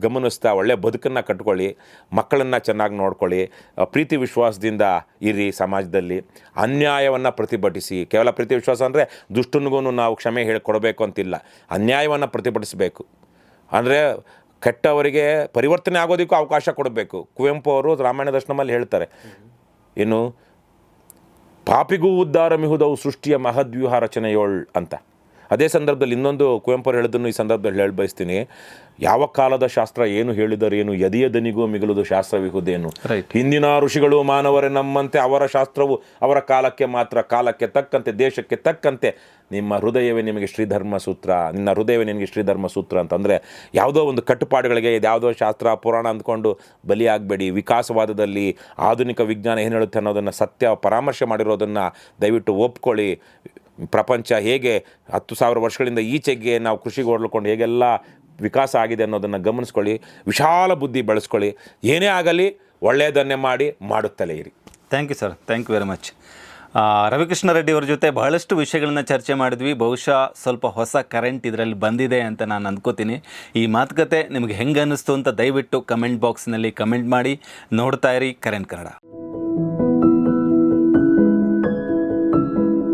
ಗಮನಿಸ್ತಾ ಒಳ್ಳೆಯ ಬದುಕನ್ನು ಕಟ್ಕೊಳ್ಳಿ, ಮಕ್ಕಳನ್ನು ಚೆನ್ನಾಗಿ ನೋಡ್ಕೊಳ್ಳಿ, ಪ್ರೀತಿ ವಿಶ್ವಾಸದಿಂದ ಇರಿ ಸಮಾಜದಲ್ಲಿ, ಅನ್ಯಾಯವನ್ನು ಪ್ರತಿಭಟಿಸಿ. ಕೇವಲ ಪ್ರೀತಿ ವಿಶ್ವಾಸ ಅಂದರೆ ದುಷ್ಟನಿಗೂ ನಾವು ಕ್ಷಮೆ ಹೇಳಿಕೊಡಬೇಕು ಅಂತಿಲ್ಲ, ಅನ್ಯಾಯವನ್ನು ಪ್ರತಿಭಟಿಸಬೇಕು. ಅಂದರೆ ಕೆಟ್ಟವರಿಗೆ ಪರಿವರ್ತನೆ ಆಗೋದಕ್ಕೂ ಅವಕಾಶ ಕೊಡಬೇಕು. ಕುವೆಂಪು ಅವರು ರಾಮಾಯಣ ದರ್ಶನಮಲ್ಲಿ ಹೇಳ್ತಾರೆ, ಏನು, ಪಾಪಿಗೂ ಉದ್ಧಾರ ಮಿಹುದವು ಸೃಷ್ಟಿಯ ಮಹದ್ವ್ಯೂಹ ರಚನೆಯೋಳ್ ಅಂತ. ಅದೇ ಸಂದರ್ಭದಲ್ಲಿ ಇನ್ನೊಂದು ಕುವೆಂಪು ಅವರು ಹೇಳಿದ್ದನ್ನು ಈ ಸಂದರ್ಭದಲ್ಲಿ ಹೇಳಿ ಬಯಸ್ತೀನಿ, ಯಾವ ಕಾಲದ ಶಾಸ್ತ್ರ ಏನು ಹೇಳಿದರೇನು, ಎದೆಯ ದನಿಗೂ ಮಿಗಿಲುದು ಶಾಸ್ತ್ರವಿಹುದೇನು. ಹಿಂದಿನ ಋಷಿಗಳು ಮಾನವರೇ ನಮ್ಮಂತೆ, ಅವರ ಶಾಸ್ತ್ರವು ಅವರ ಕಾಲಕ್ಕೆ ಮಾತ್ರ, ಕಾಲಕ್ಕೆ ತಕ್ಕಂತೆ ದೇಶಕ್ಕೆ ತಕ್ಕಂತೆ. ನಿಮ್ಮ ಹೃದಯವೇ ನಿಮಗೆ ಶ್ರೀಧರ್ಮ ಸೂತ್ರ, ನಿನ್ನ ಹೃದಯವೇ ನಿನಗೆ ಶ್ರೀಧರ್ಮ ಸೂತ್ರ ಅಂತಂದರೆ ಯಾವುದೋ ಒಂದು ಕಟ್ಟುಪಾಡುಗಳಿಗೆ ಯಾವುದೋ ಶಾಸ್ತ್ರ ಪುರಾಣ ಅಂದ್ಕೊಂಡು ಬಲಿಯಾಗಬೇಡಿ. ವಿಕಾಸವಾದದಲ್ಲಿ ಆಧುನಿಕ ವಿಜ್ಞಾನ ಏನು ಹೇಳುತ್ತೆ ಅನ್ನೋದನ್ನು ಸತ್ಯ ಪರಾಮರ್ಶೆ ಮಾಡಿರೋದನ್ನು ದಯವಿಟ್ಟು ಒಪ್ಕೊಳ್ಳಿ. ಪ್ರಪಂಚ ಹೇಗೆ 10,000 ವರ್ಷಗಳಿಂದ ಈಚೆಗೆ ನಾವು ಕೃಷಿಗೆ ಹೊರಳ್ಕೊಂಡು ಹೇಗೆಲ್ಲ ವಿಕಾಸ ಆಗಿದೆ ಅನ್ನೋದನ್ನು ಗಮನಿಸ್ಕೊಳ್ಳಿ. ವಿಶಾಲ ಬುದ್ಧಿ ಬೆಳೆಸ್ಕೊಳ್ಳಿ. ಏನೇ ಆಗಲಿ ಒಳ್ಳೆಯದನ್ನೇ ಮಾಡಿ ಮಾಡುತ್ತಲೇ ಇರಿ. Thank you sir, thank you very much. Ravikrishna Reddy ಅವ್ರ ಜೊತೆ ಬಹಳಷ್ಟು ವಿಷಯಗಳನ್ನ ಚರ್ಚೆ ಮಾಡಿದ್ವಿ. ಬಹುಶಃ ಸ್ವಲ್ಪ ಹೊಸ ಕರೆಂಟ್ ಇದರಲ್ಲಿ ಬಂದಿದೆ ಅಂತ ನಾನು ಅಂದ್ಕೋತೀನಿ. ಈ ಮಾತುಕತೆ ನಿಮಗೆ ಹೆಂಗೆ ಅನ್ನಿಸ್ತು ಅಂತ ದಯವಿಟ್ಟು ಕಮೆಂಟ್ ಬಾಕ್ಸ್ನಲ್ಲಿ ಕಮೆಂಟ್ ಮಾಡಿ. ನೋಡ್ತಾ ಇರಿ ಕರೆಂಟ್ ಕನ್ನಡ.